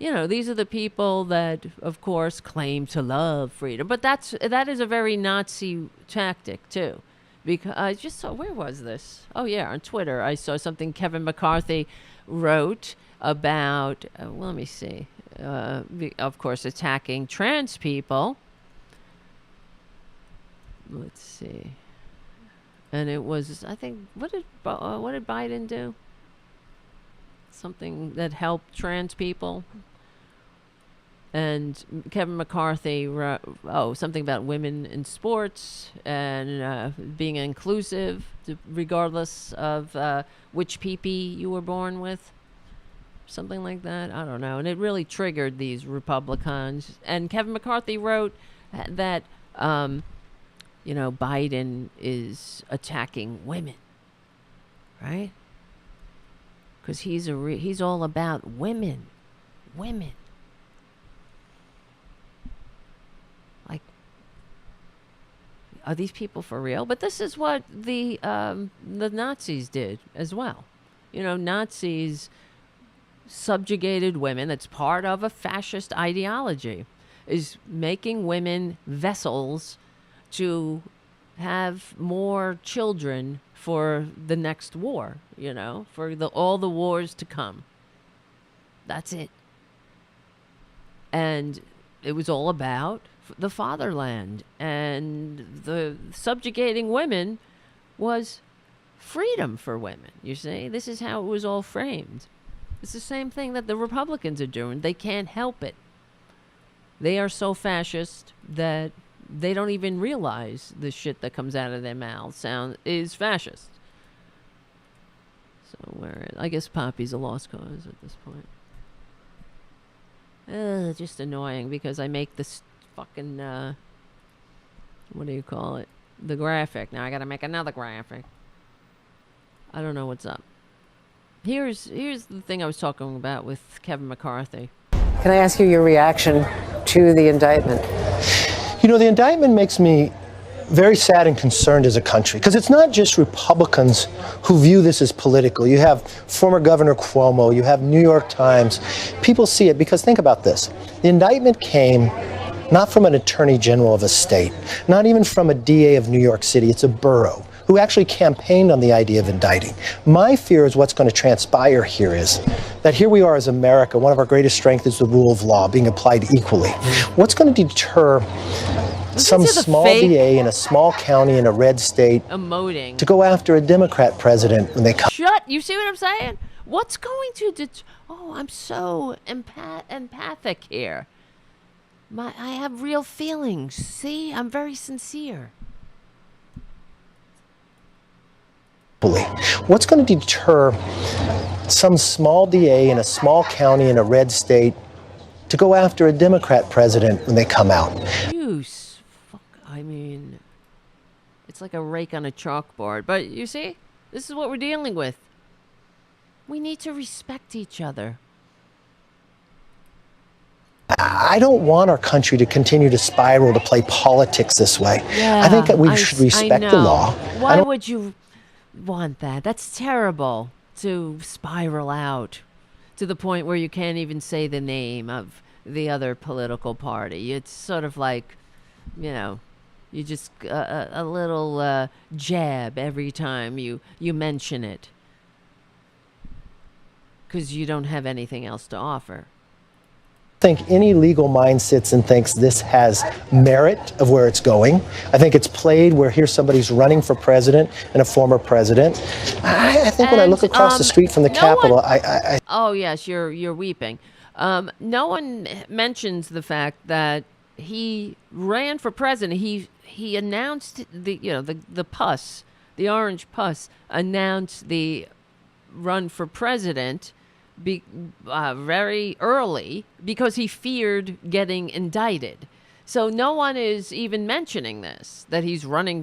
you know, these are the people that, of course, claim to love freedom. But that is a very Nazi tactic, too. because I just saw, where was this? Oh yeah, on Twitter I saw something Kevin McCarthy wrote about. Well, let me see. Of course, attacking trans people. Let's see. And it was, I think, what did Biden do? Something that helped trans people. And Kevin McCarthy wrote, something about women in sports and being inclusive, regardless of which PP you were born with. Something like that. I don't know. And it really triggered these Republicans. And Kevin McCarthy wrote that, Biden is attacking women, right? Because he's all about women. Like, are these people for real? But this is what the Nazis did as well. Nazis subjugated women. That's part of a fascist ideology, is making women vessels to have more children for the next war, for all the wars to come. That's it. And it was all about the fatherland, and the subjugating women was freedom for women. You see, this is how it was all framed. It's the same thing that the Republicans are doing. They can't help it. They are so fascist that they don't even realize the shit that comes out of their mouths is fascist. So I guess Poppy's a lost cause at this point. Just annoying because I make this fucking what do you call it? The graphic. Now I gotta make another graphic. I don't know what's up. Here's the thing I was talking about with Kevin McCarthy. Can I ask you your reaction to the indictment? The indictment makes me very sad and concerned as a country, because it's not just Republicans who view this as political. You have former Governor Cuomo, you have New York Times. People see it because, think about this. The indictment came not from an attorney general of a state, not even from a DA of New York City. It's a borough who actually campaigned on the idea of indicting. My fear is what's going to transpire here is that here we are as America, one of our greatest strengths is the rule of law being applied equally. What's going to deter some small DA in a small county in a red state emoting to go after a Democrat president when they come? You see what I'm saying? What's going to I'm so empathic here. I have real feelings. See, I'm very sincere. What's going to deter some small DA in a small county in a red state to go after a Democrat president when they come out? It's like a rake on a chalkboard. But you see, this is what we're dealing with. We need to respect each other. I don't want our country to continue to spiral to play politics this way. Yeah, I think that we should respect the law. Why would you want that? That's terrible, to spiral out to the point where you can't even say the name of the other political party. It's sort of like, you just a little jab every time you mention it, because you don't have anything else to offer. I think any legal mind sits and thinks this has merit of where it's going. I think it's played where here's somebody's running for president and a former president. I think when I look across the street from the Capitol, I oh yes, you're weeping. No one mentions the fact that he ran for president. He announced the pus, the orange pus, announced the run for president very early because he feared getting indicted. So no one is even mentioning this, that he's running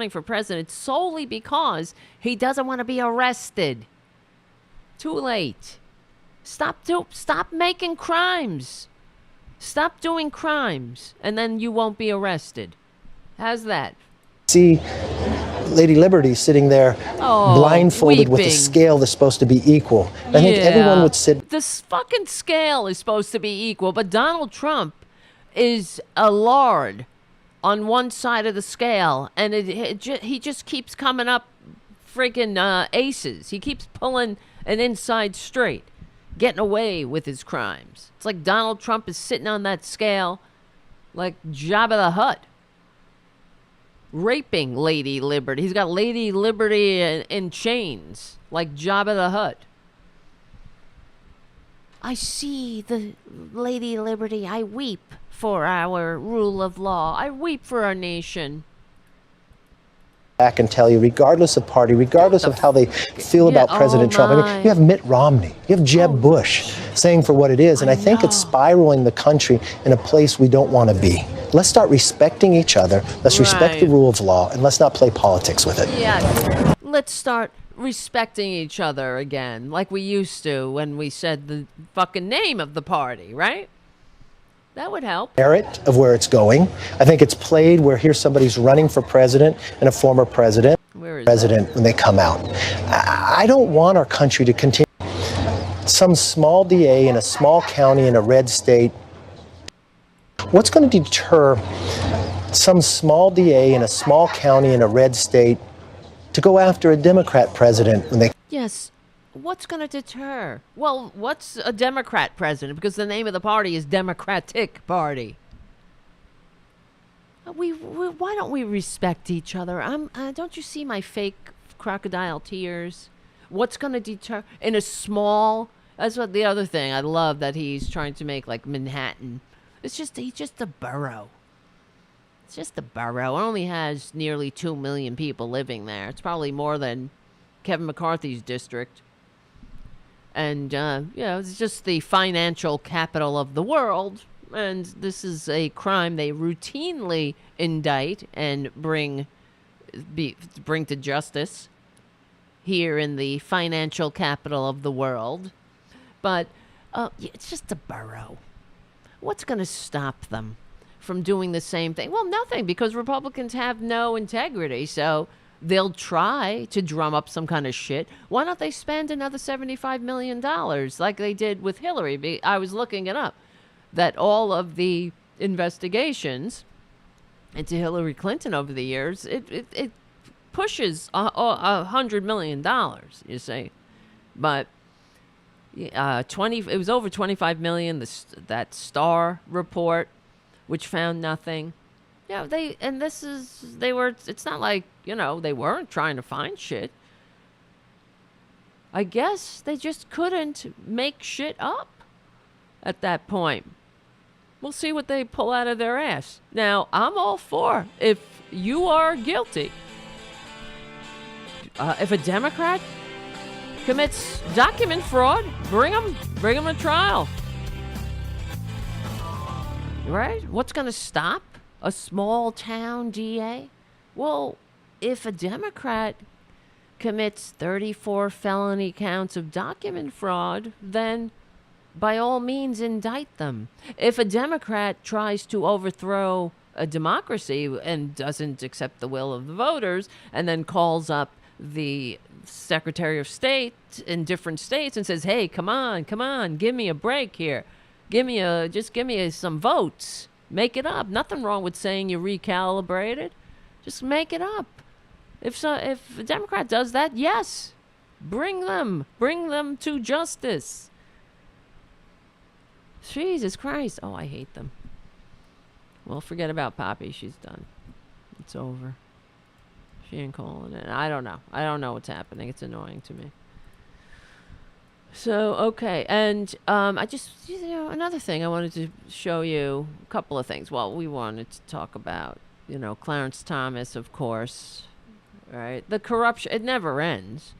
for president solely because he doesn't want to be arrested. Too late. Stop making crimes. Stop doing crimes, and then you won't be arrested. How's that? See Lady Liberty sitting there blindfolded with a scale that's supposed to be equal. I think everyone would sit. This fucking scale is supposed to be equal, but Donald Trump is a lord on one side of the scale, and he just keeps coming up freaking aces. He keeps pulling an inside straight, getting away with his crimes. It's like Donald Trump is sitting on that scale like Jabba the Hutt, raping Lady Liberty. He's got Lady Liberty in chains like Jabba the Hutt. I see the Lady Liberty. I weep for our rule of law. I weep for our nation. Back and tell you, regardless of party, regardless of how they feel about President Trump. I mean, you have Mitt Romney, you have Jeb Bush saying for what it is, and I think it's spiraling the country in a place we don't want to be. Let's start respecting each other. Let's respect the rule of law, and let's not play politics with it. Yeah, let's start respecting each other again, like we used to when we said the fucking name of the party, right? That would help. Merit of where it's going. I think it's played where here's somebody's running for president and a former president. Where is president when they come out. I don't want our country to continue. Some small DA in a small county in a red state. What's going to deter some small DA in a small county in a red state to go after a Democrat president when they... Yes. What's going to deter? Well, what's a Democrat president? Because the name of the party is Democratic Party. Why don't we respect each other? Don't you see my fake crocodile tears? What's going to deter? In a small... That's what the other thing I love that he's trying to make like Manhattan. He's just a borough. It's just a borough. It only has nearly 2 million people living there. It's probably more than Kevin McCarthy's district. And, it's just the financial capital of the world. And this is a crime they routinely indict and bring to justice here in the financial capital of the world. But it's just a borough. What's going to stop them from doing the same thing? Well, nothing, because Republicans have no integrity. So they'll try to drum up some kind of shit. Why don't they spend another $75 million like they did with Hillary? I was looking it up, that all of the investigations into Hillary Clinton over the years, it pushes $100 million, you see. But it was over 25 million, that Star report, which found nothing. Yeah, it's not like, they weren't trying to find shit. I guess they just couldn't make shit up at that point. We'll see what they pull out of their ass. Now, I'm all for, if you are guilty, if a Democrat commits document fraud, bring them to trial. Right? What's going to stop a small town DA? Well, if a Democrat commits 34 felony counts of document fraud, then by all means indict them. If a Democrat tries to overthrow a democracy and doesn't accept the will of the voters and then calls up the Secretary of State in different states and says, hey, come on, give me a break here. Give me some votes. Make it up. Nothing wrong with saying you recalibrated. Just make it up. If a Democrat does that, yes, bring them to justice. Jesus Christ. Oh, I hate them. Well, forget about Poppy. She's done. It's over. She ain't calling it. I don't know what's happening. It's annoying to me. So, okay. And I just, another thing I wanted to show you, a couple of things. Well, we wanted to talk about, Clarence Thomas, of course, right? The corruption, it never ends.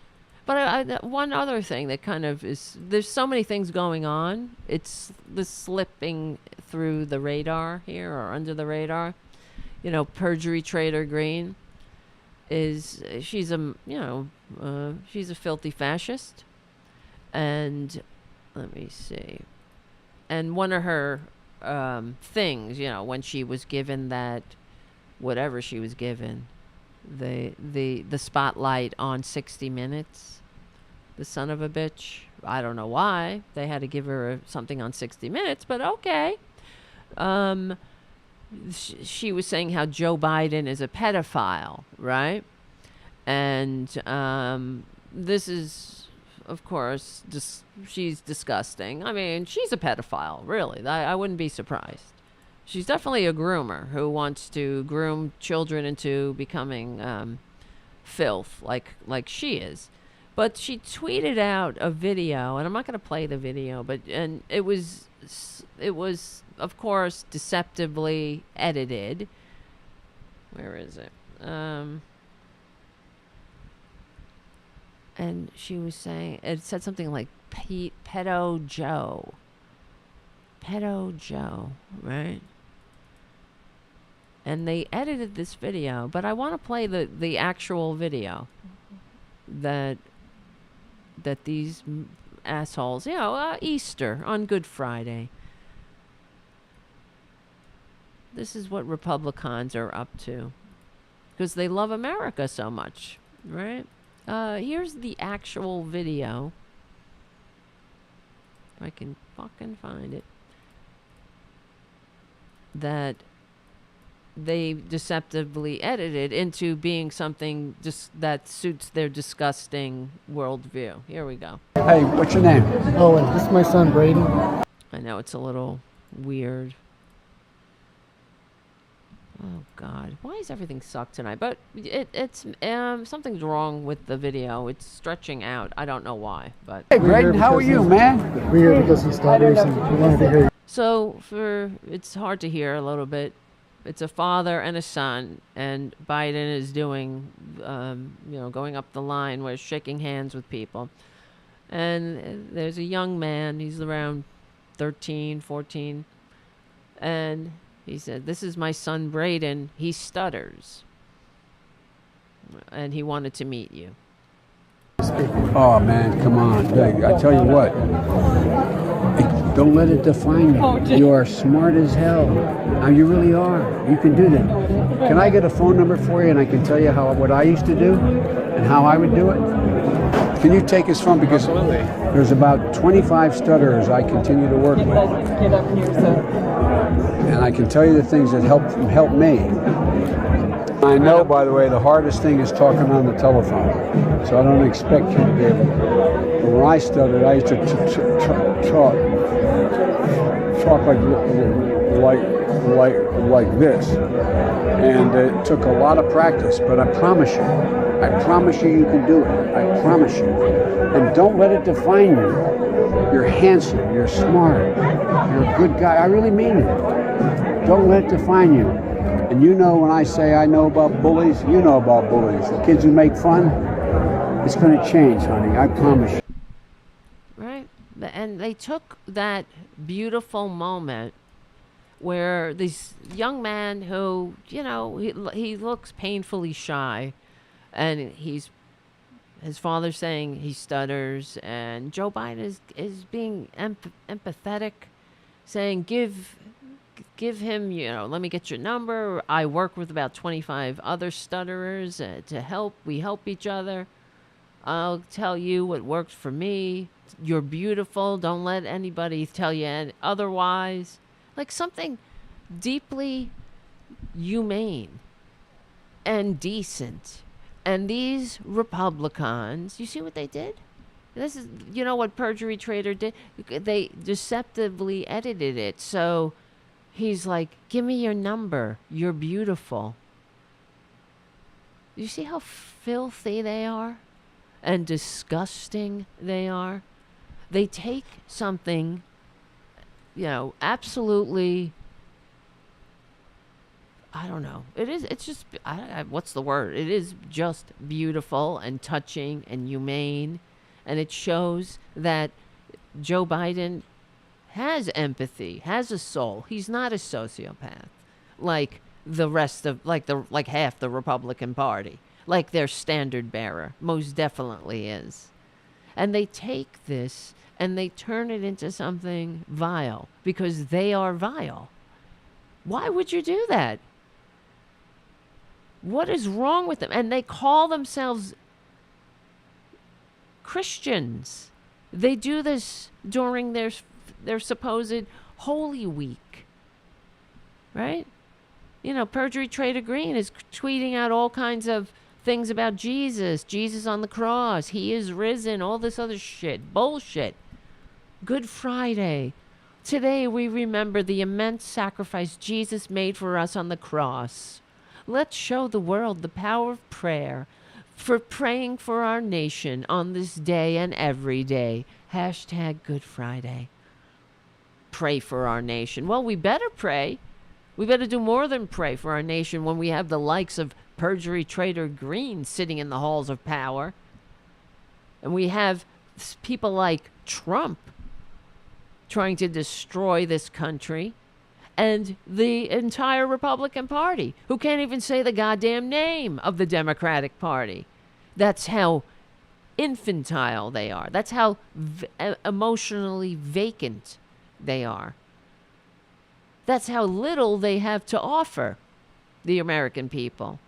But one other thing that kind of is, there's so many things going on. It's the slipping through the radar here, or under the radar. Perjury Traitor Greene she's a filthy fascist. And let me see. And one of her things, when she was given that, whatever she was given, the spotlight on 60 Minutes, the son of a bitch. I don't know why they had to give her something on 60 Minutes, but okay. she was saying how Joe Biden is a pedophile, right? And this is, of course, she's disgusting. I mean, she's a pedophile, really. I wouldn't be surprised. She's definitely a groomer who wants to groom children into becoming filth, like she is. But she tweeted out a video, and I'm not going to play the video, and it was, of course, deceptively edited. Where is it? And she was saying, it said something like pedo Joe, right? And they edited this video, but I want to play the actual video that these assholes, Easter on Good Friday. This is what Republicans are up to because they love America so much, right? Here's the actual video. If I can fucking find it. That they deceptively edited into being something just that suits their disgusting worldview. Here we go. Hey, what's your name? Owen, this is my son, Brady. I know it's a little weird. Oh, God. Why does everything suck tonight? But it's something's wrong with the video. It's stretching out. I don't know why, but... Hey, Braden, how are you, man? We're here because he stutters and we wanted to hear you. So, it's hard to hear a little bit. It's a father and a son, and Biden is doing, going up the line where he's shaking hands with people. And there's a young man, he's around 13, 14, and he said, "This is my son, Braden. He stutters. And he wanted to meet you." Oh, man, come on. I tell you what. Don't let it define you. You are smart as hell. Now, you really are. You can do that. Can I get a phone number for you and I can tell you what I used to do and how I would do it? Can you take his phone? Because there's about 25 stutterers I continue to work with. And I can tell you the things that help me. I know, by the way, the hardest thing is talking on the telephone. So I don't expect you to be able to. But when I stuttered, I used to talk like this. And it took a lot of practice, but I promise you can do it. I promise you. And don't let it define you. You're handsome, you're smart, you're a good guy. I really mean it. Don't let it define you. And you know when I say I know about bullies, you know about bullies. The kids who make fun, it's going to change, honey. I promise you. Right. And they took that beautiful moment where this young man who, he looks painfully shy, and his father's saying he stutters, and Joe Biden is being empathetic, saying, give him, let me get your number. I work with about 25 other stutterers to help. We help each other. I'll tell you what worked for me. You're beautiful. Don't let anybody tell you otherwise. Like something deeply humane and decent. And these Republicans, you see what they did? This is, what Perjury Traitor did? They deceptively edited it. So he's like, give me your number. You're beautiful. You see how filthy they are? And disgusting they are? They take something, absolutely, I don't know. It's just, what's the word? It is just beautiful and touching and humane. And it shows that Joe Biden has empathy, has a soul. He's not a sociopath like the rest of, like half the Republican Party, like their standard bearer most definitely is. And they take this and they turn it into something vile because they are vile. Why would you do that? What is wrong with them? And they call themselves Christians. They do this during their supposed Holy Week, right? Perjury Traitor Greene is tweeting out all kinds of things about Jesus on the cross, he is risen, all this other shit, bullshit. Good Friday. Today we remember the immense sacrifice Jesus made for us on the cross. Let's show the world the power of prayer, for praying for our nation on this day and every day. Hashtag Good Friday. Pray for our nation. Well, we better pray. We better do more than pray for our nation when we have the likes of Perjury Traitor Greene sitting in the halls of power. And we have people like Trump trying to destroy this country. And the entire Republican Party, who can't even say the goddamn name of the Democratic Party. That's how infantile they are. That's how emotionally vacant they are. That's how little they have to offer the American people.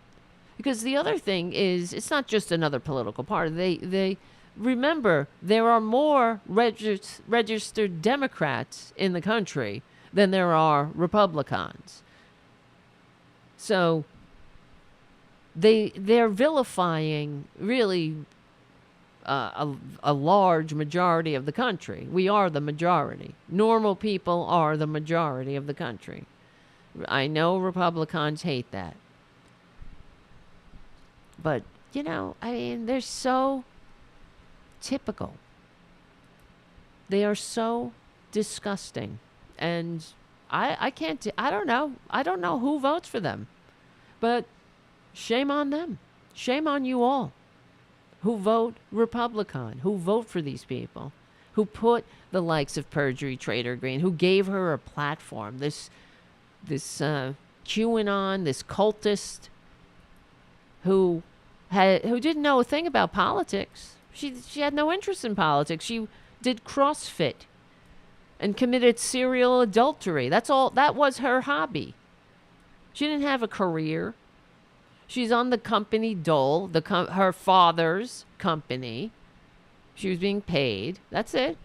Because the other thing is, it's not just another political party. They remember, there are more registered Democrats in the country than there are Republicans. So they're vilifying really a large majority of the country. We are the majority. Normal people are the majority of the country. I know Republicans hate that. But, they're so typical. They are so disgusting. And I don't know who votes for them. But shame on them. Shame on you all who vote Republican, who vote for these people, who put the likes of Perjury Traitor Greene, who gave her a platform, this QAnon, this cultist who didn't know a thing about politics. She had no interest in politics. She did CrossFit and committed serial adultery. That's all. That was her hobby. She didn't have a career. She's on the company dole, her father's company. She was being paid. That's it.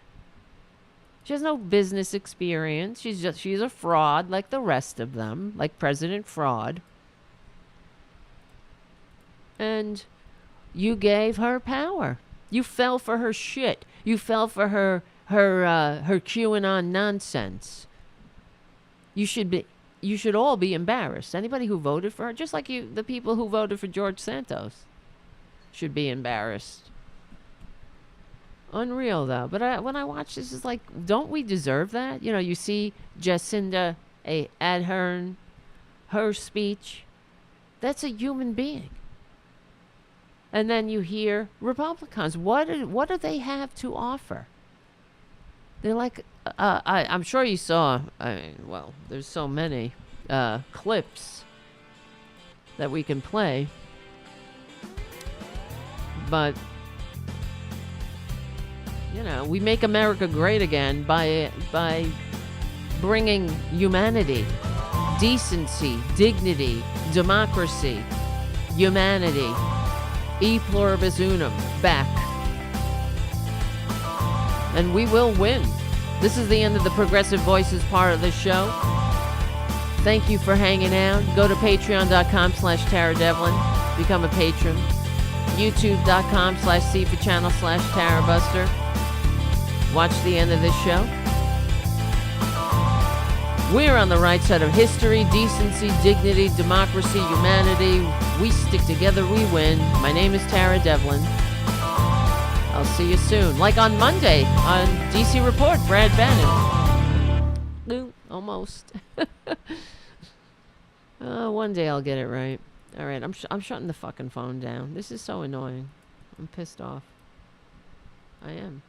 She has no business experience. She's a fraud like the rest of them, like President Fraud. And you gave her power. You fell for her shit. You fell for her QAnon nonsense. You should all be embarrassed. Anybody who voted for her, just like the people who voted for George Santos, should be embarrassed. Unreal, though. But when I watch this, it's like, don't we deserve that? You see Jacinda Ardern, her speech. That's a human being. And then you hear Republicans. What do they have to offer? They're like, I'm sure you saw, there's so many clips that we can play. But, we make America great again by bringing humanity, decency, dignity, democracy, humanity, e pluribus unum, back. And we will win. This is the end of the Progressive Voices part of the show. Thank you for hanging out. Go to patreon.com/TaraDevlin. Become a patron. YouTube.com/C4Channel/Tarabuster. Watch the end of this show. We're on the right side of history, decency, dignity, democracy, humanity. We stick together, we win. My name is Tara Devlin. I'll see you soon. Like on Monday on DC Report, Brad Bannon. Almost. One day I'll get it right. All right, I'm shutting the fucking phone down. This is so annoying. I'm pissed off. I am.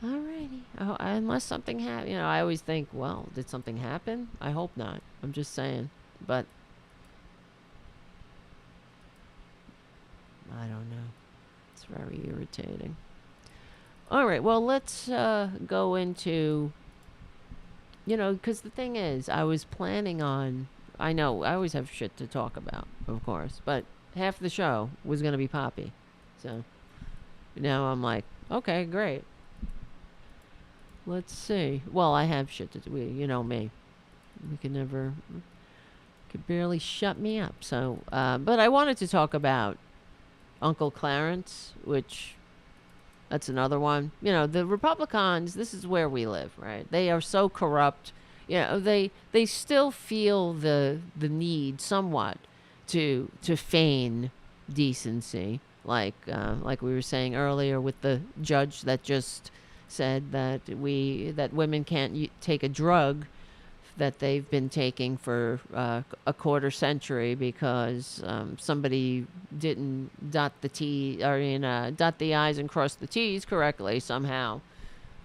Alrighty. Unless something happened. I always think, well, did something happen? I hope not. I'm just saying. But I don't know. It's very irritating. All right. Well, let's go into, because the thing is, I was planning on, I know, I always have shit to talk about, of course, but half the show was going to be Poppy. So now I'm like, okay, great. let's see. Well, I have shit to do. You know me. You could barely shut me up. So, but I wanted to talk about Uncle Clarence, which that's another one. You know, the Republicans, this is where we live, right? They are so corrupt. You know, they still feel the need somewhat to feign decency, like we were saying earlier with the judge that just said that women can't take a drug that they've been taking for a quarter century because somebody didn't dot the I's and cross the T's correctly somehow,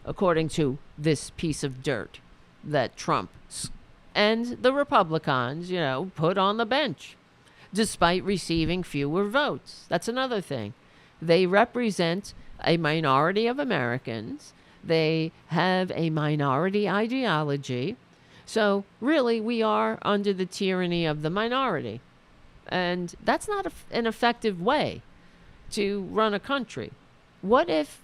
according to this piece of dirt that Trump and the Republicans, put on the bench, despite receiving fewer votes. That's another thing. They represent a minority of Americans. They have a minority ideology. So really, we are under the tyranny of the minority. And that's not an effective way to run a country. What if,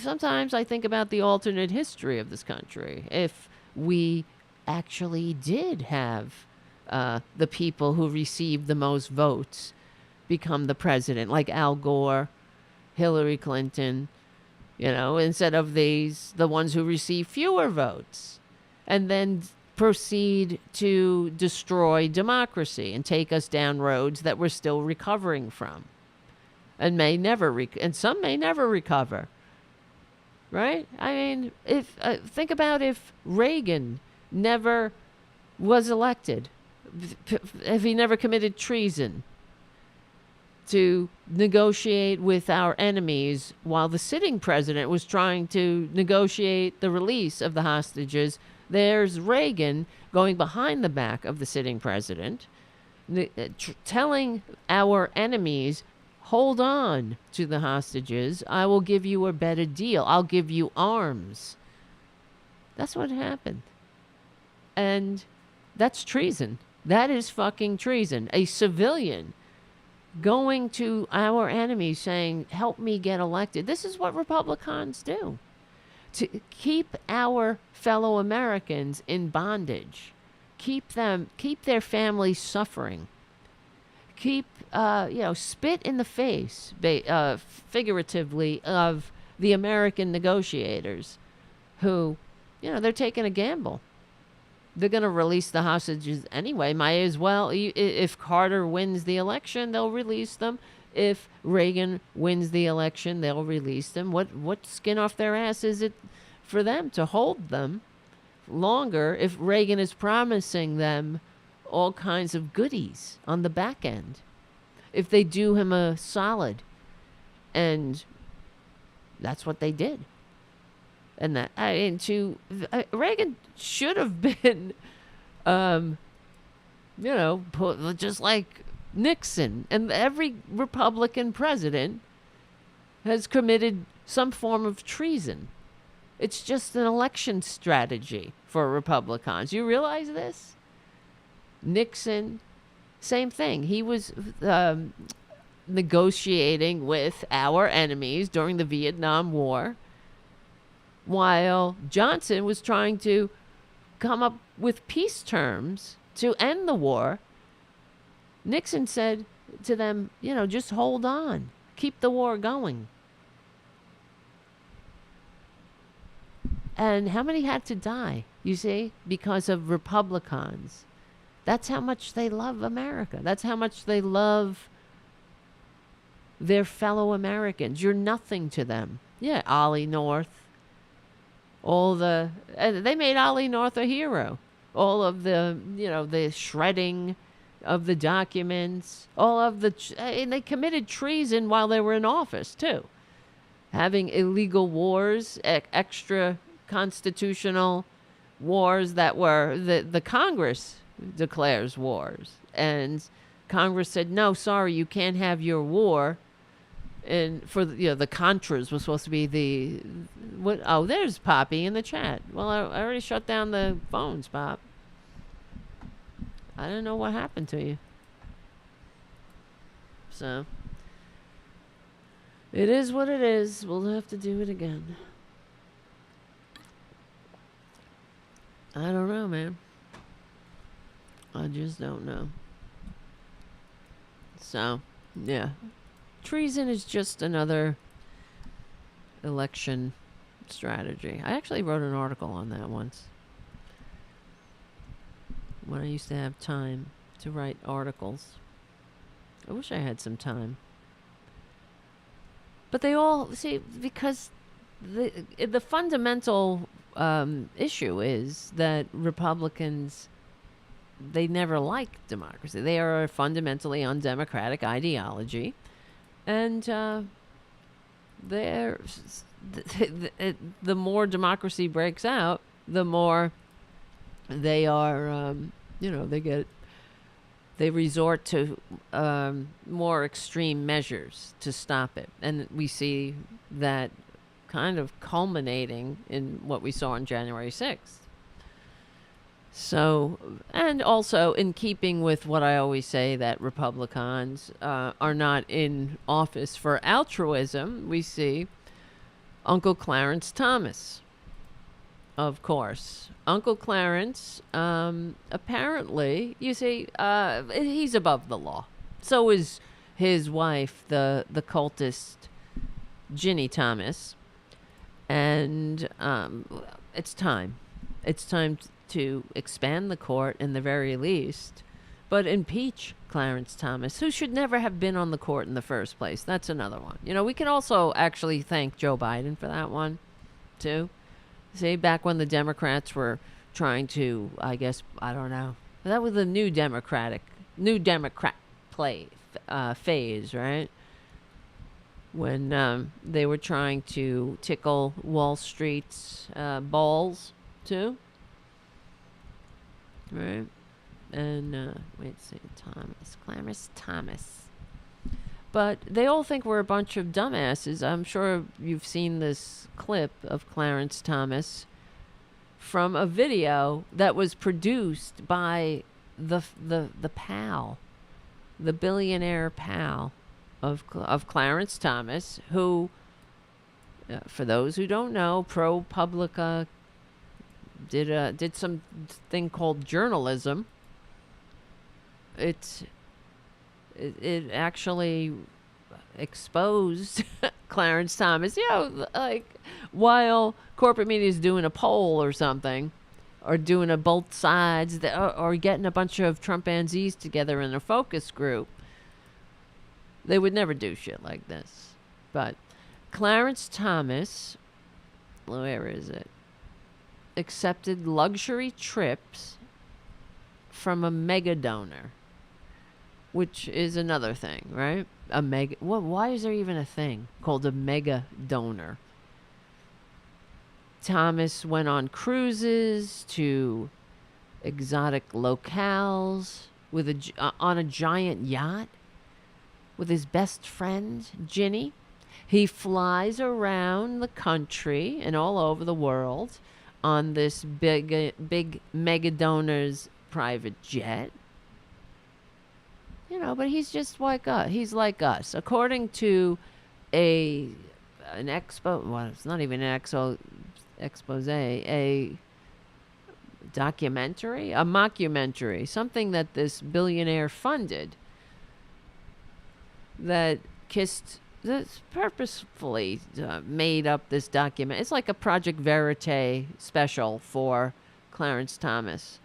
sometimes I think about the alternate history of this country. If we actually did have the people who received the most votes become the president, like Al Gore, Hillary Clinton, instead of the ones who receive fewer votes, and then proceed to destroy democracy and take us down roads that we're still recovering from, and some may never recover. Right? I mean, think about if Reagan never was elected, if he never committed treason to negotiate with our enemies while the sitting president was trying to negotiate the release of the hostages. There's Reagan going behind the back of the sitting president, telling our enemies, hold on to the hostages. I will give you a better deal. I'll give you arms. That's what happened. And that's treason. That is fucking treason. A civilian going to our enemies saying, help me get elected. This is what Republicans do. To keep our fellow Americans in bondage. Keep their families suffering. Keep, spit in the face, figuratively, of the American negotiators who, they're taking a gamble. They're going to release the hostages anyway. Might as well. If Carter wins the election, they'll release them. If Reagan wins the election, they'll release them. What skin off their ass is it for them to hold them longer if Reagan is promising them all kinds of goodies on the back end? If they do him a solid. And that's what they did. And Reagan should have been, just like Nixon. And every Republican president has committed some form of treason. It's just an election strategy for Republicans. You realize this? Nixon, same thing. He was negotiating with our enemies during the Vietnam War, while Johnson was trying to come up with peace terms to end the war. Nixon said to them, just hold on. Keep the war going. And how many had to die, you see, because of Republicans? That's how much they love America. That's how much they love their fellow Americans. You're nothing to them. Yeah, Ollie North. They made Ollie North a hero. All of the shredding of the documents, and they committed treason while they were in office too. Having illegal wars, extra constitutional wars that were the Congress declares wars, and Congress said, no, sorry, you can't have your war. And for the Contras was supposed to be there's Poppy in the chat. Well, I already shut down the phones, Pop. I don't know what happened to you. So it is what it is. We'll have to do it again. I don't know, man. I just don't know. So, yeah. Treason is just another election strategy. I actually wrote an article on that once. When I used to have time to write articles. I wish I had some time. But they all, see, because the fundamental issue is that Republicans, they never like democracy. They are a fundamentally undemocratic ideology. And the more democracy breaks out, the more they are, they resort to more extreme measures to stop it. And we see that kind of culminating in what we saw on January 6th. So, and also in keeping with what I always say, that Republicans are not in office for altruism, we see Uncle Clarence Thomas, of course. Uncle Clarence, apparently, you see, he's above the law. So is his wife, the cultist Ginny Thomas. And it's time. It's time to expand the court in the very least, but impeach Clarence Thomas, who should never have been on the court in the first place. That's another one. You know, we can also actually thank Joe Biden for that one, too. See, back when the Democrats were trying to, I guess, I don't know. That was the new Democrat phase, right? When they were trying to tickle Wall Street's balls, too. Right? And, Clarence Thomas. But they all think we're a bunch of dumbasses. I'm sure you've seen this clip of Clarence Thomas from a video that was produced by the pal, the billionaire pal of Clarence Thomas, who, for those who don't know, ProPublica did some thing called journalism. It actually exposed Clarence Thomas, like while corporate media is doing a poll or something, or doing a both sides, or getting a bunch of Trumpanzees together in a focus group. They would never do shit like this. But Clarence Thomas, where is it? Accepted luxury trips from a mega donor, which is another thing, right? Why is there even a thing called a mega donor? Thomas went on cruises to exotic locales on a giant yacht with his best friend, Ginny. He flies around the country and all over the world on this big mega donor's private jet. But he's just like us. He's like us. According to an expo, well, it's not even an expose, a documentary, a mockumentary, something that this billionaire funded, that purposefully made up this document. It's like a Project Verite special for Clarence Thomas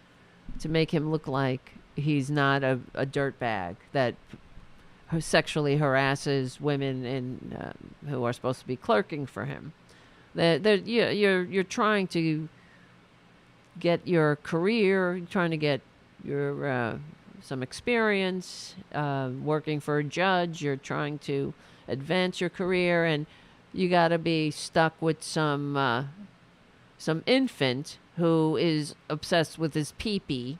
to make him look like he's not a dirtbag that sexually harasses women who are supposed to be clerking for him. You're trying to get your career, trying to get your some experience working for a judge. You're trying to advance your career, and you got to be stuck with some infant who is obsessed with his pee-pee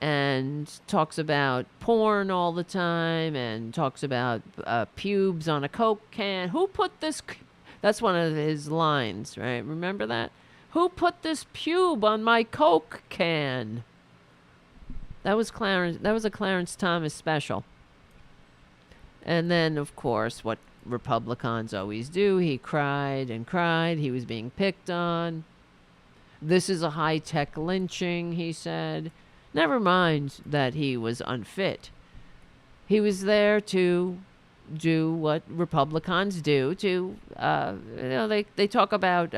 and talks about porn all the time and talks about pubes on a Coke can. Who put this? That's one of his lines, right? Remember that? Who put this pube on my Coke can? That was Clarence. That was a Clarence Thomas special. And then, of course, what Republicans always do, he cried and cried. He was being picked on. This is a high-tech lynching, he said. Never mind that he was unfit. He was there to do what Republicans do. They talk about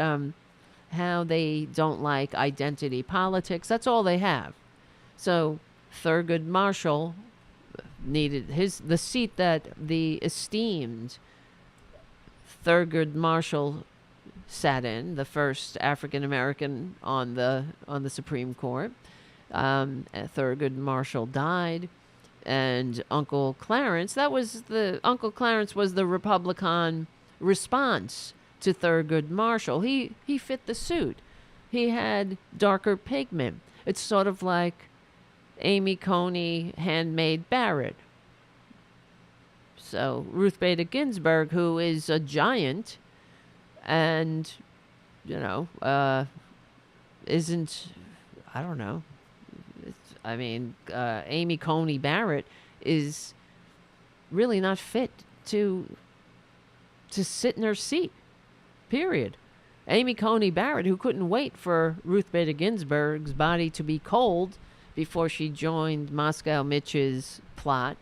how they don't like identity politics. That's all they have. So Thurgood Marshall needed the seat that the esteemed Thurgood Marshall sat in, the first African American on the Supreme Court. Thurgood Marshall died, and Uncle Clarence was the Republican response to Thurgood Marshall. He fit the suit. He had darker pigment. It's sort of like Amy Coney Handmaid Barrett. So Ruth Bader Ginsburg, who is a giant and, isn't, I don't know. Amy Coney Barrett is really not fit to sit in her seat, period. Amy Coney Barrett, who couldn't wait for Ruth Bader Ginsburg's body to be cold before she joined Moscow Mitch's plot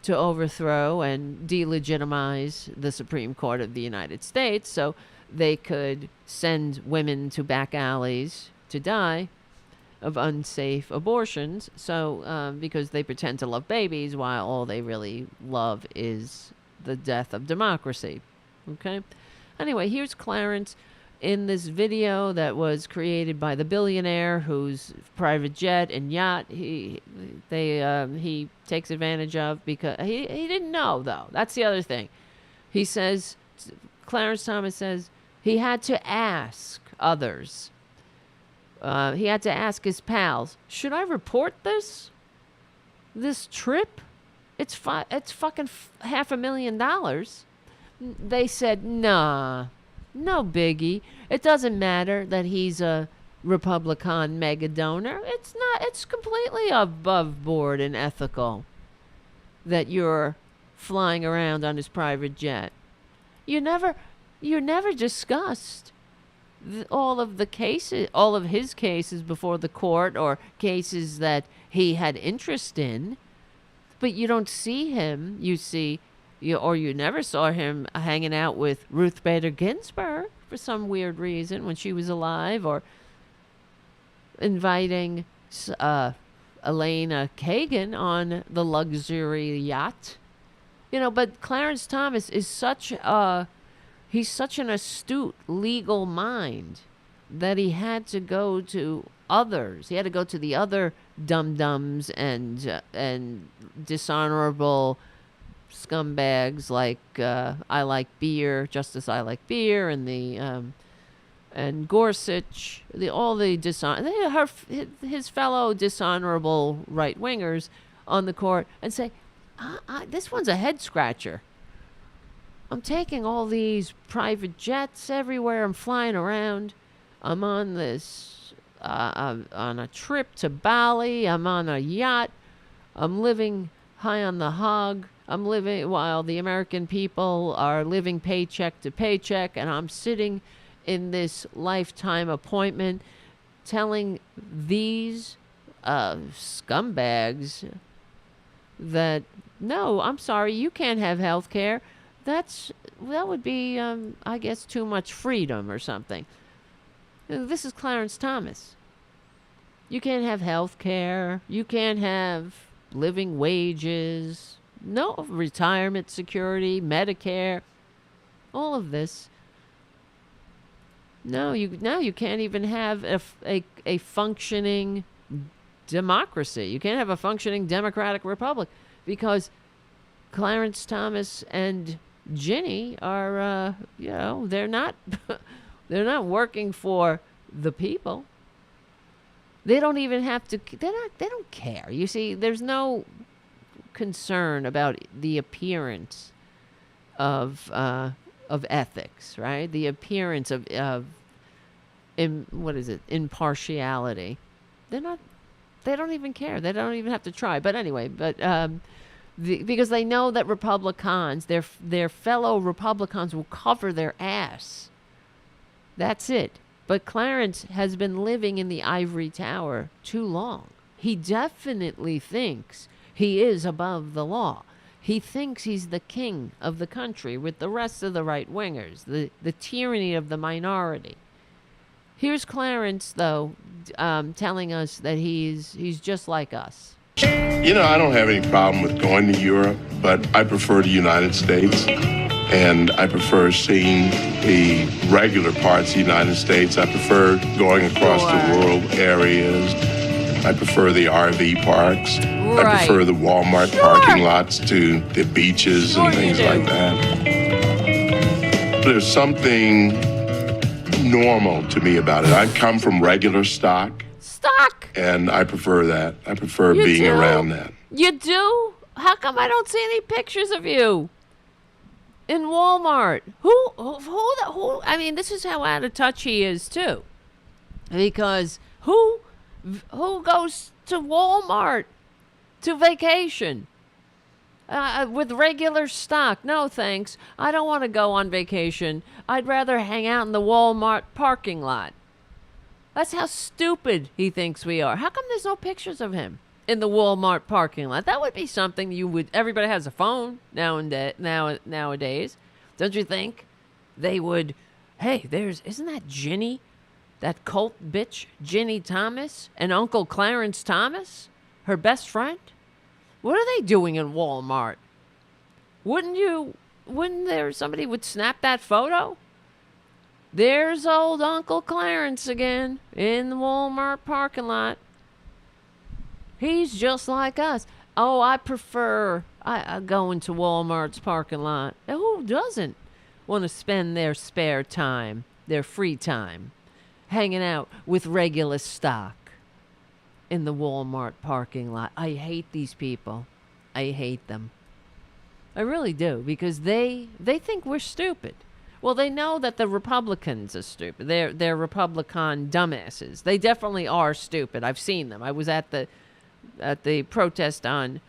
to overthrow and delegitimize the Supreme Court of the United States so they could send women to back alleys to die of unsafe abortions. So because they pretend to love babies while all they really love is the death of democracy. Okay? Anyway, here's Clarence in this video that was created by the billionaire whose private jet and yacht he takes advantage of because he didn't know, though. That's the other thing. He says, Clarence Thomas says, he had to ask others. He had to ask his pals, should I report this trip? It's fucking $500,000. They said, nah, no biggie. It doesn't matter that he's a Republican mega donor. It's completely above board and ethical that you're flying around on his private jet. You never discussed all of his cases before the court or cases that he had interest in, but you don't see him. You never saw him hanging out with Ruth Bader Ginsburg for some weird reason when she was alive, or inviting Elena Kagan on the luxury yacht. But Clarence Thomas is he's such an astute legal mind that he had to go to others. He had to go to the other dum-dums and dishonorable scumbags like I Like Beer, Justice I Like Beer, and Gorsuch, his fellow dishonorable right-wingers on the court, and say, this one's a head-scratcher. I'm taking all these private jets everywhere. I'm flying around. I'm on this, on a trip to Bali. I'm on a yacht. I'm living high on the hog. I'm living while the American people are living paycheck to paycheck, and I'm sitting in this lifetime appointment telling these scumbags that, no, I'm sorry, you can't have health care. That would be, I guess, too much freedom or something. This is Clarence Thomas. You can't have health care. You can't have living wages. No retirement security, Medicare, all of this. No, you can't even have a functioning democracy. You can't have a functioning democratic republic because Clarence Thomas and Ginny are, they're not working for the people. They don't even have to. They don't care. You see, there's no concern about the appearance of ethics, right? The appearance of impartiality. They don't even care. They don't even have to try. But anyway, because they know that Republicans, their fellow Republicans, will cover their ass. That's it. But Clarence has been living in the ivory tower too long. He definitely thinks he is above the law. He thinks he's the king of the country with the rest of the right-wingers, the tyranny of the minority. Here's Clarence, though, telling us that he's just like us. You know, I don't have any problem with going to Europe, but I prefer the United States. And I prefer seeing the regular parts of the United States. I prefer going across the rural areas. I prefer the RV parks. Right. I prefer the Walmart parking lots to the beaches and things like that. There's something normal to me about it. I come from regular stock. And I prefer that. I prefer being around that. You do? How come I don't see any pictures of you in Walmart? Who? I mean, this is how out of touch he is too. Because who goes to Walmart to vacation with regular stock? No, thanks. I don't want to go on vacation. I'd rather hang out in the Walmart parking lot. That's how stupid he thinks we are. How come there's no pictures of him in the Walmart parking lot? That would be something everybody has a phone nowadays. Don't you think? They would, hey, isn't that Ginny? That cult bitch, Ginny Thomas, and Uncle Clarence Thomas? Her best friend? What are they doing in Walmart? Wouldn't somebody would snap that photo? There's old Uncle Clarence again in the Walmart parking lot. He's just like us. Oh, I prefer going to Walmart's parking lot. Who doesn't want to spend their spare time, their free time, hanging out with regular stock in the Walmart parking lot? I hate these people. I hate them. I really do, because they think we're stupid. Well, they know that the Republicans are stupid. They're Republican dumbasses. They definitely are stupid. I've seen them. I was at the protest on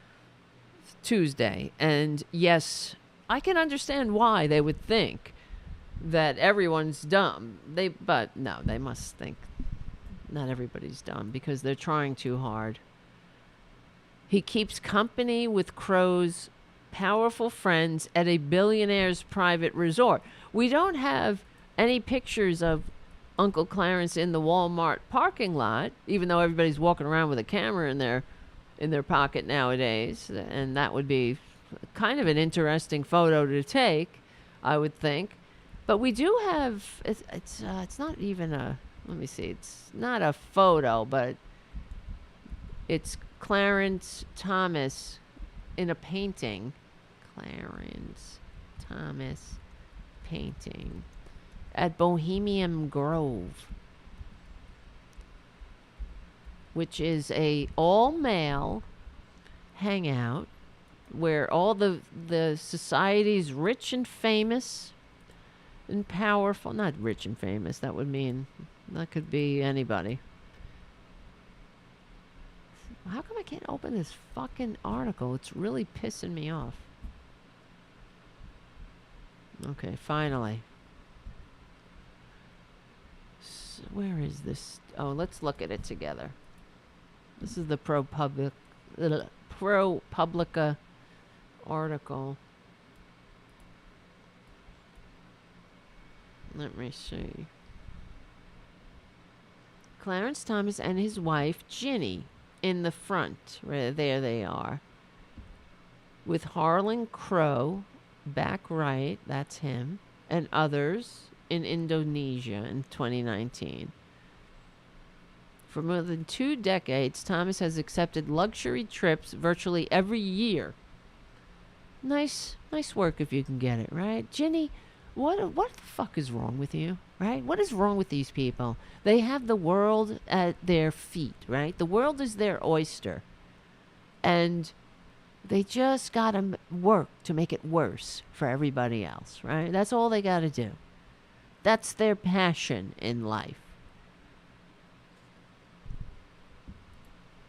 Tuesday, and yes, I can understand why they would think that everyone's dumb. But no, they must think not everybody's dumb, because they're trying too hard. He keeps company with Crow's powerful friends at a billionaire's private resort. We don't have any pictures of Uncle Clarence in the Walmart parking lot, even though everybody's walking around with a camera in their pocket nowadays, and that would be kind of an interesting photo to take, I would think. But we do have it's not even a, let me see, it's not a photo, but it's Clarence Thomas in a painting. Clarence Thomas painting at Bohemian Grove, which is a all-male hangout where all the society's rich and famous and powerful, not rich and famous, that would mean that could be anybody. How come I can't open this fucking article? It's really pissing me off. Okay, finally. So where is this? Oh, let's look at it together. This is the ProPublica article. Let me see. Clarence Thomas and his wife, Ginny, in the front. There they are. With Harlan Crow, back right, that's him, and others in Indonesia in 2019. For more than 2 decades, Thomas has accepted luxury trips virtually every year. Nice work if you can get it, right? Ginny, what the fuck is wrong with you, right? What is wrong with these people? They have the world at their feet, right? The world is their oyster. And they just got to work to make it worse for everybody else, right? That's all they got to do. That's their passion in life.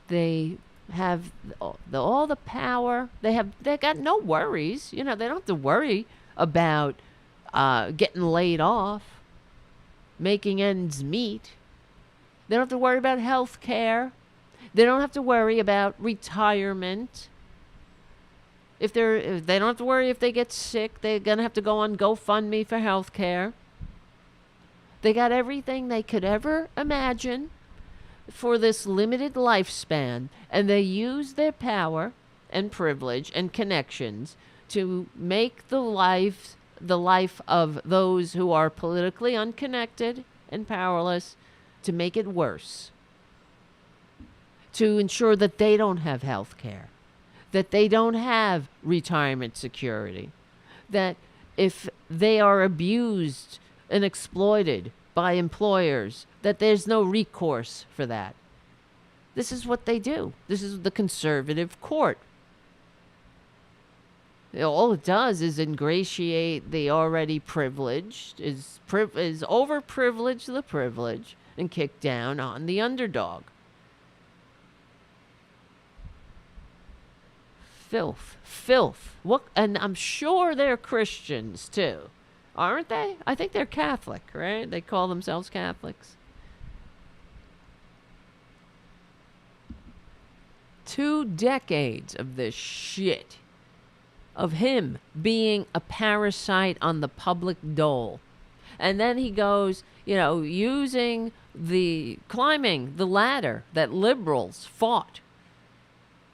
They have all the power. They got no worries. You know, they don't have to worry about getting laid off. making ends meet. They don't have to worry about health care. They don't have to worry about retirement. If they don't have to worry if they get sick, they're going to have to go on GoFundMe for health care. They got everything they could ever imagine for this limited lifespan, and they use their power and privilege and connections to make the life of those who are politically unconnected and powerless, to make it worse, to ensure that they don't have health care, that they don't have retirement security, that if they are abused and exploited by employers, that there's no recourse for that. This is what they do. This is the conservative court. All it does is ingratiate the already privileged, is overprivilege the privileged, and kick down on the underdog. Filth. What? And I'm sure they're Christians too, aren't they? I think they're Catholic, right? They call themselves Catholics. 2 decades of this shit, of him being a parasite on the public dole. And then he goes, climbing the ladder that liberals fought,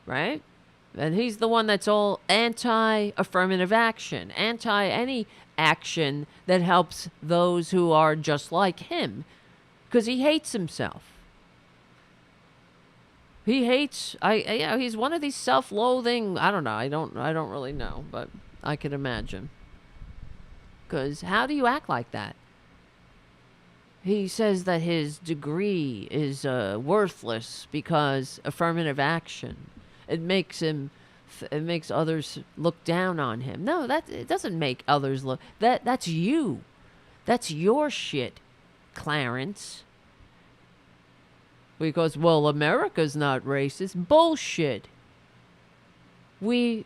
right? And he's the one that's all anti-affirmative action, anti any action that helps those who are just like him, because he hates himself. He hates, he's one of these self-loathing, I don't know, I don't really know, but I could imagine. Because how do you act like that? He says that his degree is worthless because affirmative action. It makes others look down on him. No, it doesn't make others look. That's you. That's your shit, Clarence. Because, well, America's not racist. Bullshit. We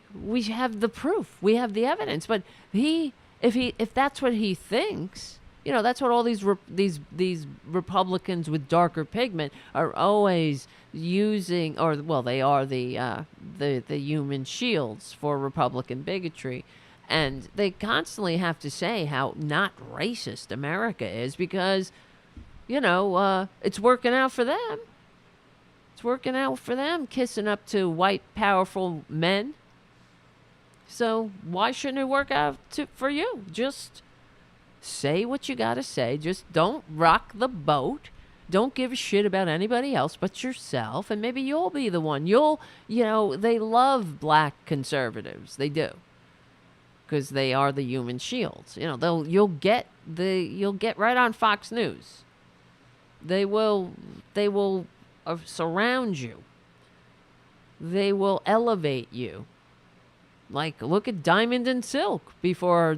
have the proof. We have the evidence. But if that's what he thinks, that's what all these Republicans with darker pigment are always using, or well, they are the human shields for Republican bigotry, and they constantly have to say how not racist America is because, it's working out for them. It's working out for them, kissing up to white powerful men. So why shouldn't it work out for you? Just say what you gotta say. Just don't rock the boat. Don't give a shit about anybody else but yourself, and maybe you'll be the one. They love black conservatives. They do. Because they are the human shields. You'll get right on Fox News. They will surround you. They will elevate you. Like, look at Diamond and Silk before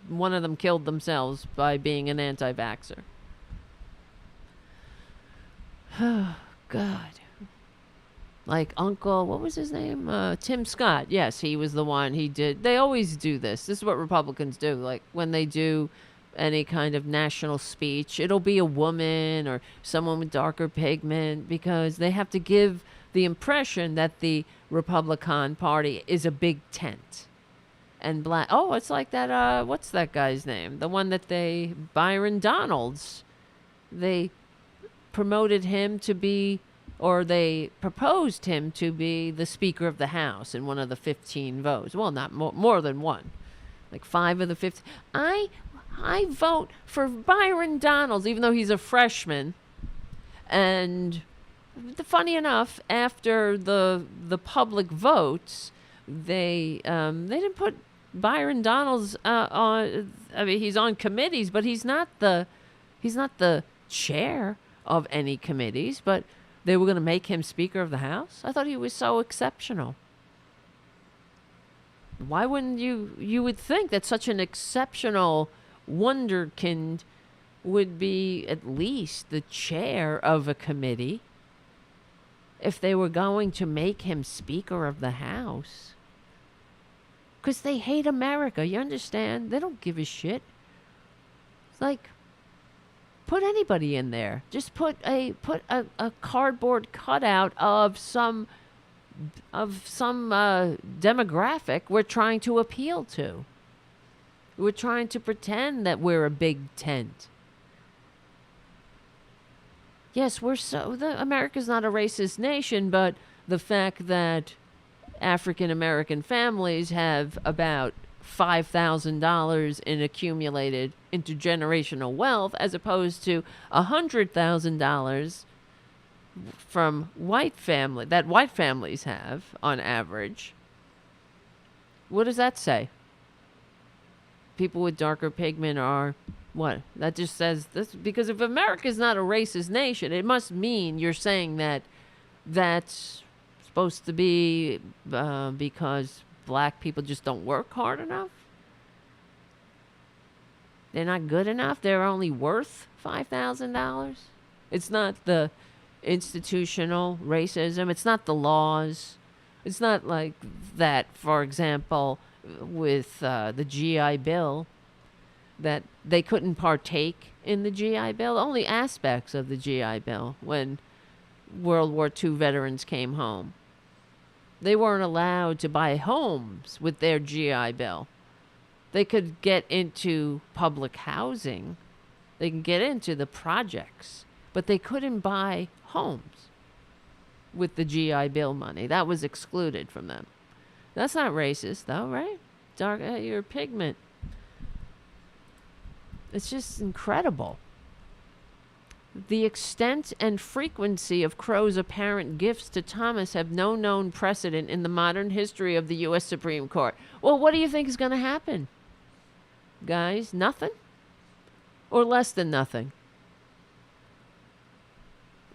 one of them killed themselves by being an anti-vaxxer. Oh, God. Like Uncle, what was his name? Tim Scott. Yes, he was the one. They always do this. This is what Republicans do. Like, when they do any kind of national speech, it'll be a woman or someone with darker pigment because they have to give the impression that the Republican Party is a big tent. And black. Oh, it's like that. What's that guy's name? The one that Byron Donalds. They promoted him to be, or they proposed him to be the Speaker of the House in one of the 15 votes. Well, not more than one. Like 5 of the 15. I vote for Byron Donalds, even though he's a freshman. And funny enough, after the public votes, they didn't put Byron Donalds on. I mean, he's on committees, but he's not the chair of any committees. But they were going to make him Speaker of the House. I thought he was so exceptional. Why wouldn't you would think that such an exceptional wonderkind would be at least the chair of a committee if they were going to make him Speaker of the House. Because they hate America, you understand? They don't give a shit. It's like Put anybody in there. Just put a cardboard cutout of some demographic we're trying to appeal to. We're trying to pretend that we're a big tent. Yes, America's not a racist nation, but the fact that African American families have about $5,000 in accumulated intergenerational wealth as opposed to $100,000 from white families have on average. What does that say? People with darker pigment are what? That just says this, because if America's not a racist nation, it must mean you're saying that that's supposed to be because black people just don't work hard enough? They're not good enough? They're only worth $5,000? It's not the institutional racism. It's not the laws. It's not like that, for example, with the GI Bill, that they couldn't partake in the GI Bill. Only aspects of the GI Bill when World War II veterans came home. They weren't allowed to buy homes with their GI Bill. They could get into public housing. They can get into the projects, but they couldn't buy homes with the GI Bill money. That was excluded from them. That's not racist, though, right? Your pigment. It's just incredible. The extent and frequency of Crow's apparent gifts to Thomas have no known precedent in the modern history of the U.S. Supreme Court. Well, what do you think is going to happen? Guys, nothing? Or less than nothing?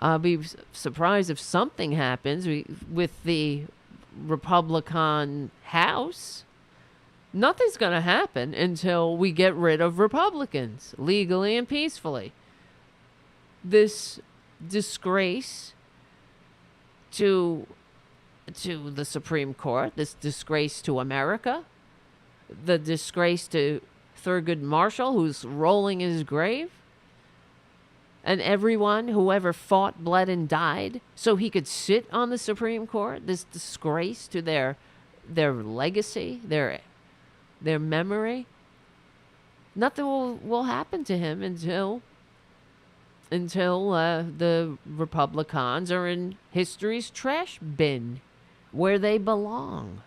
I'll be surprised if something happens with the Republican House. Nothing's going to happen until we get rid of Republicans legally and peacefully. This disgrace to the Supreme Court, this disgrace to America, the disgrace to Thurgood Marshall, who's rolling in his grave, and everyone who ever fought, bled, and died so he could sit on the Supreme Court, this disgrace to their legacy, their memory. Nothing will happen to him until the Republicans are in history's trash bin where they belong.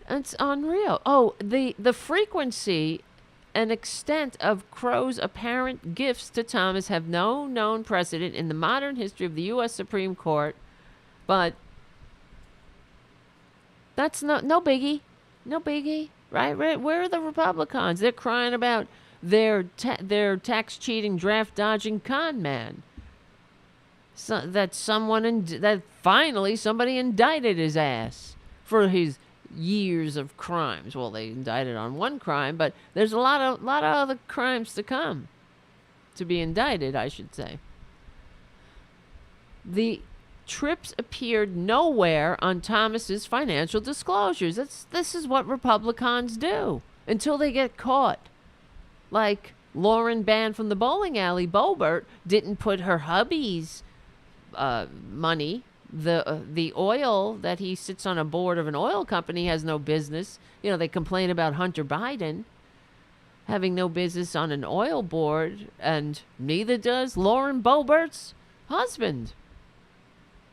It's unreal. Oh, the frequency and extent of Crow's apparent gifts to Thomas have no known precedent in the modern history of the U.S. Supreme Court, but that's no biggie. No biggie, right? Where are the Republicans? They're crying about their tax cheating, draft dodging con man. So that finally somebody indicted his ass for his years of crimes. Well, they indicted on one crime, but there's a lot of other crimes to come to be indicted, I should say. The trips appeared nowhere on Thomas's financial disclosures. This is what Republicans do until they get caught. Like Lauren Band from the bowling alley, Boebert, didn't put her hubby's money. The oil that he sits on a board of an oil company has no business. You know, they complain about Hunter Biden having no business on an oil board, and neither does Lauren Boebert's husband.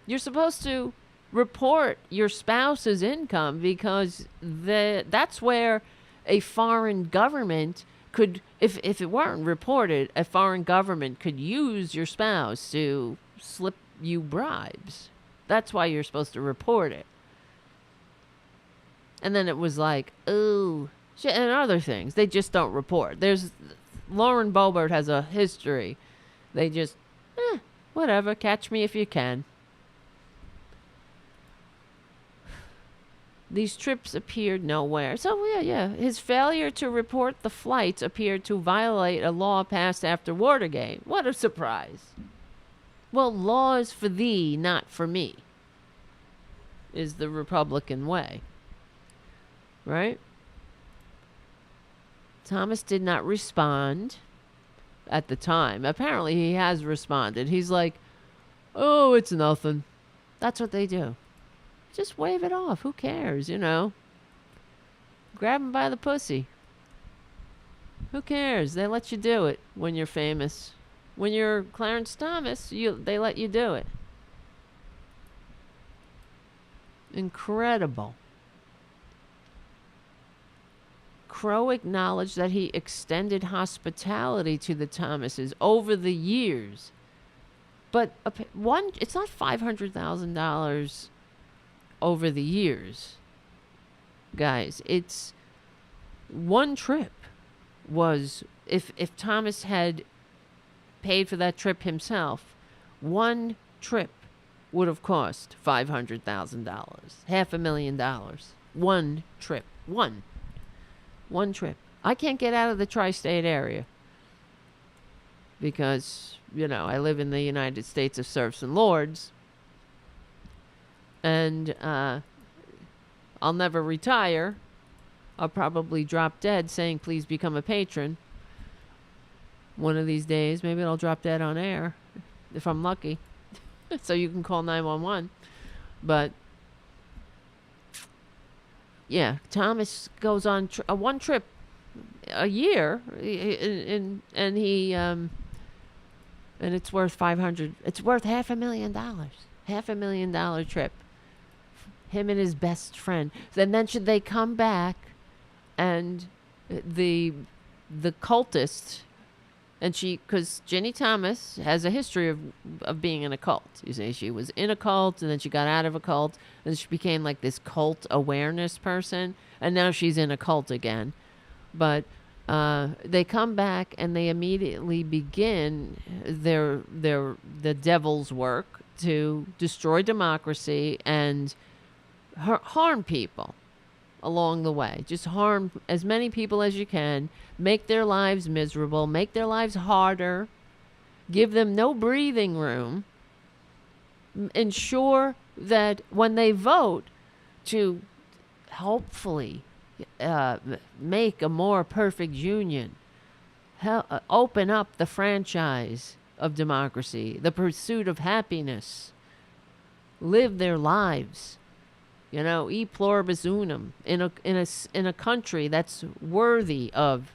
You're supposed to report your spouse's income because that's where a foreign government could, if it weren't reported, a foreign government could use your spouse to slip you bribes. That's why you're supposed to report it. And then it was like, oh, shit, and other things. They just don't report. Lauren Boebert has a history. They just, whatever, catch me if you can. These trips appeared nowhere. So, yeah. His failure to report the flights appeared to violate a law passed after Watergate. What a surprise. Well, law is for thee, not for me, is the Republican way. Right? Thomas did not respond at the time. Apparently, he has responded. He's like, oh, it's nothing. That's what they do. Just wave it off. Who cares, you know? Grab him by the pussy. Who cares? They let you do it when you're famous. When you're Clarence Thomas, they let you do it. Incredible. Crow acknowledged that he extended hospitality to the Thomases over the years. But it's not $500,000 over the years. Guys, it's one trip was, if Thomas had paid for that trip himself, one trip would have cost $500,000, $500,000. One trip. One trip. I can't get out of the tri-state area because, you know, I live in the United States of serfs and lords, and I'll never retire. I'll probably drop dead saying, please become a patron. One of these days, maybe I'll drop dead on air if I'm lucky. So you can call 911. But yeah, Thomas goes on one trip a year, and it's worth $500,000. It's worth $500,000. $500,000 trip. Him and his best friend. Then should they come back, and the cultist, and because Ginny Thomas has a history of being in a cult. You see, she was in a cult, and then she got out of a cult, and she became like this cult awareness person, and now she's in a cult again. But they come back, and they immediately begin the devil's work to destroy democracy and harm people along the way. Just harm as many people as you can, make their lives miserable, make their lives harder, give them no breathing room, ensure that when they vote to hopefully make a more perfect union, open up the franchise of democracy, the pursuit of happiness, live their lives. You know, e pluribus unum, in a country that's worthy of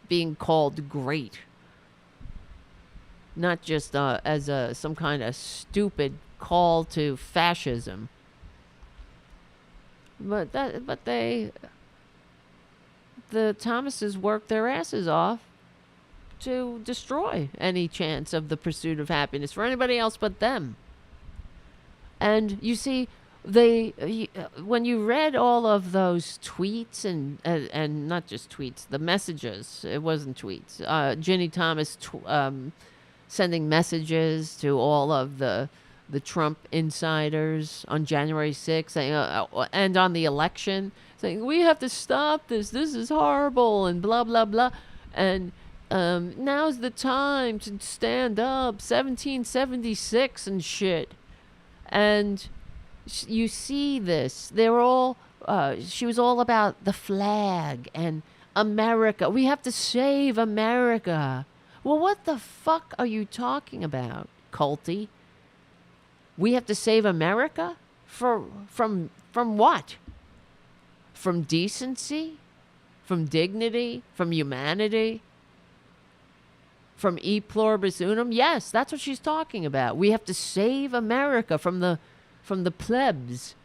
being called great, not just as some kind of stupid call to fascism. But the Thomases worked their asses off to destroy any chance of the pursuit of happiness for anybody else but them. And you see, when you read all of those tweets and not just tweets, the messages, it wasn't tweets, Ginny Thomas sending messages to all of the Trump insiders on January 6th saying, and on the election, saying, we have to stop this is horrible, and blah blah blah, and now's the time to stand up, 1776 and shit. And you see this. They're all, she was all about the flag and America. We have to save America. Well, what the fuck are you talking about, culty? We have to save America? From what? From decency? From dignity? From humanity? From e pluribus unum? Yes, that's what she's talking about. We have to save America from the plebs.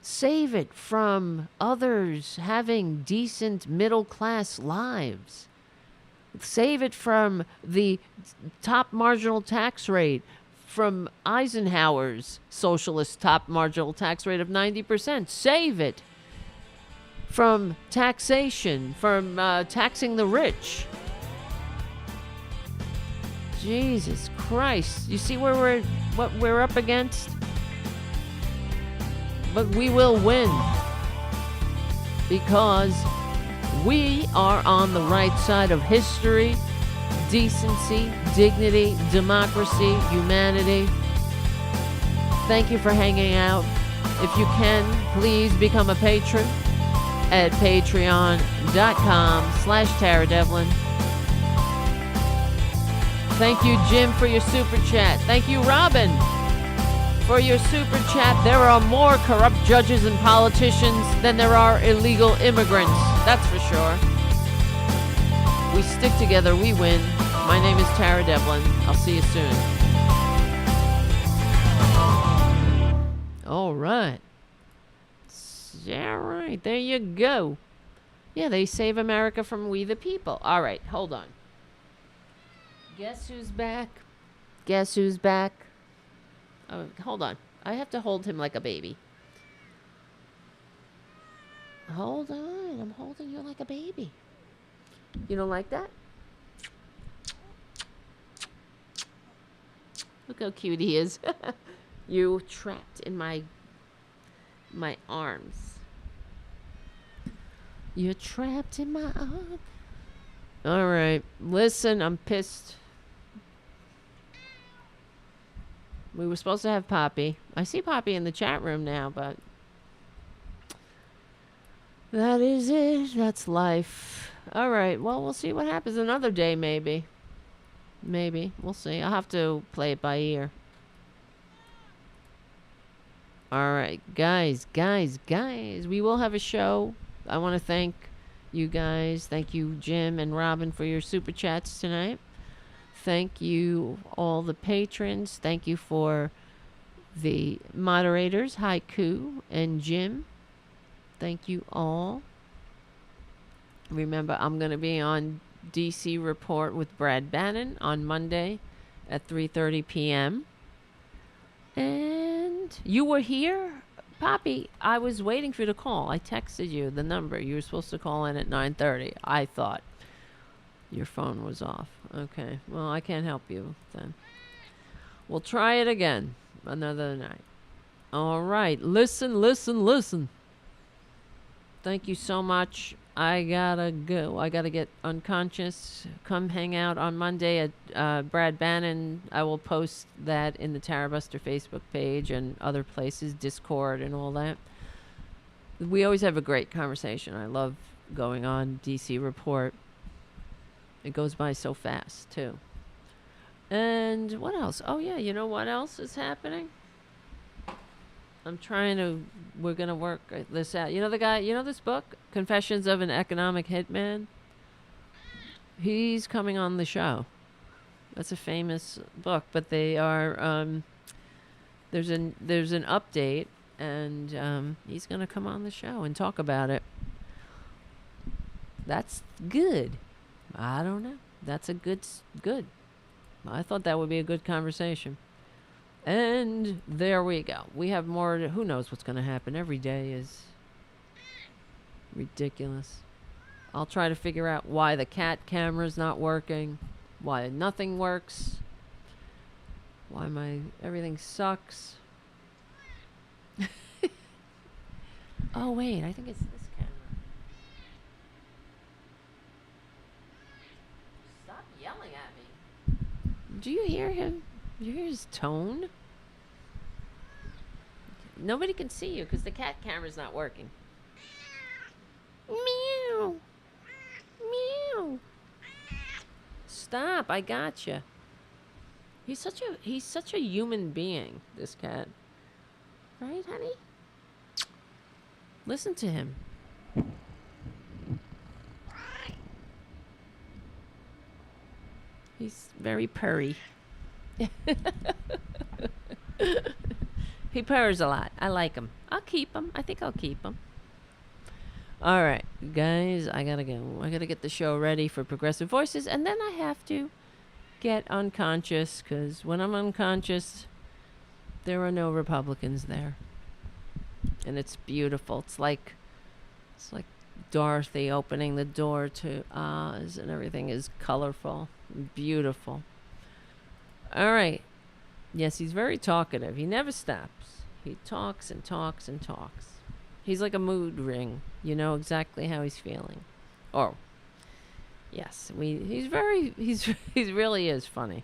Save it from others having decent middle-class lives. Save it from the top marginal tax rate, from Eisenhower's socialist top marginal tax rate of 90%. Save it from taxation, from taxing the rich. Jesus Christ. You see what we're up against? But we will win because we are on the right side of history, decency, dignity, democracy, humanity. Thank you for hanging out. If you can, please become a patron at patreon.com/TaraDevlin. Thank you, Jim, for your super chat. Thank you, Robin, for your super chat. There are more corrupt judges and politicians than there are illegal immigrants. That's for sure. We stick together, we win. My name is Tara Devlin. I'll see you soon. All right. All right, there you go. Yeah, they save America from we the people. All right, hold on. Guess who's back? Guess who's back? Oh, hold on. I have to hold him like a baby. Hold on. I'm holding you like a baby. You don't like that? Look how cute he is. You trapped in my arms. You're trapped in my arms. All right. Listen, I'm pissed. We were supposed to have Poppy. I see Poppy in the chat room now, but that is it. That's life. All right. Well, we'll see what happens another day, maybe. Maybe. We'll see. I'll have to play it by ear. All right. Guys. We will have a show. I want to thank you guys. Thank you, Jim and Robin, for your super chats tonight. Thank you, all the patrons. Thank you for the moderators, Haiku and Jim. Thank you all. Remember, I'm going to be on DC Report with Brad Bannon on Monday at 3:30 p.m. And you were here, Poppy. I was waiting for you to call. I texted you the number. You were supposed to call in at 9:30. I thought your phone was off. Okay. Well, I can't help you then. We'll try it again another night. All right. Listen. Thank you so much. I gotta go. I gotta get unconscious. Come hang out on Monday at Brad Bannon. I will post that in the Tarabuster Facebook page and other places, Discord and all that. We always have a great conversation. I love going on DC Report. It goes by so fast, too. And what else? Oh, yeah, you know what else is happening? We're going to work this out. You know the guy, this book, Confessions of an Economic Hitman? He's coming on the show. That's a famous book, but they are, there's an update, and he's going to come on the show and talk about it. That's good. I don't know. That's a good. I thought that would be a good conversation. And there we go. We have more. Who knows what's going to happen? Every day is ridiculous. I'll try to figure out why the cat camera's not working, why nothing works, why everything sucks. Oh, wait. I think it's this camera. Stop yelling at me. Do you hear him? Do you hear his tone? Nobody can see you because the cat camera's not working. Meow. Meow. Stop, I gotcha. He's such a human being, this cat. Right, honey? Listen to him. He's very purry. He purrs a lot. I like him. I'll keep him. I think I'll keep him. All right, guys, I gotta go. I gotta get the show ready for Progressive Voices, and then I have to get unconscious, because when I'm unconscious, there are no Republicans there. And it's beautiful. It's like Dorothy opening the door to Oz, and everything is colorful, beautiful. All right. Yes, he's very talkative. He never stops. He talks and talks and talks. He's like a mood ring. You know exactly how he's feeling. Oh, yes. He really is funny.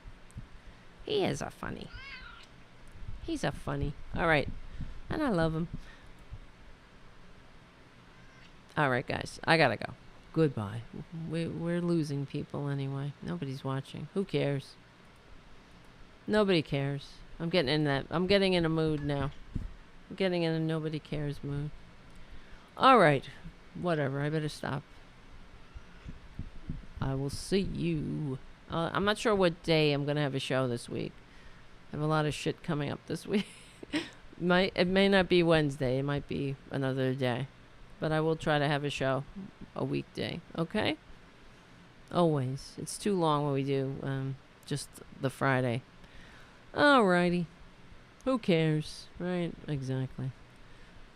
He is a funny. He's a funny. All right. And I love him. All right, guys. I gotta go. Goodbye. We're losing people anyway. Nobody's watching. Who cares? Nobody cares. I'm getting in a mood now. I'm getting in a nobody cares mood. All right. Whatever. I better stop. I will see you. I'm not sure what day I'm gonna have a show this week. I have a lot of shit coming up this week. It may not be Wednesday. It might be another day. But I will try to have a show a weekday. Okay? Always. It's too long when we do just the Friday. Alrighty. Who cares? Right? Exactly.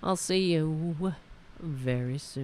I'll see you very soon.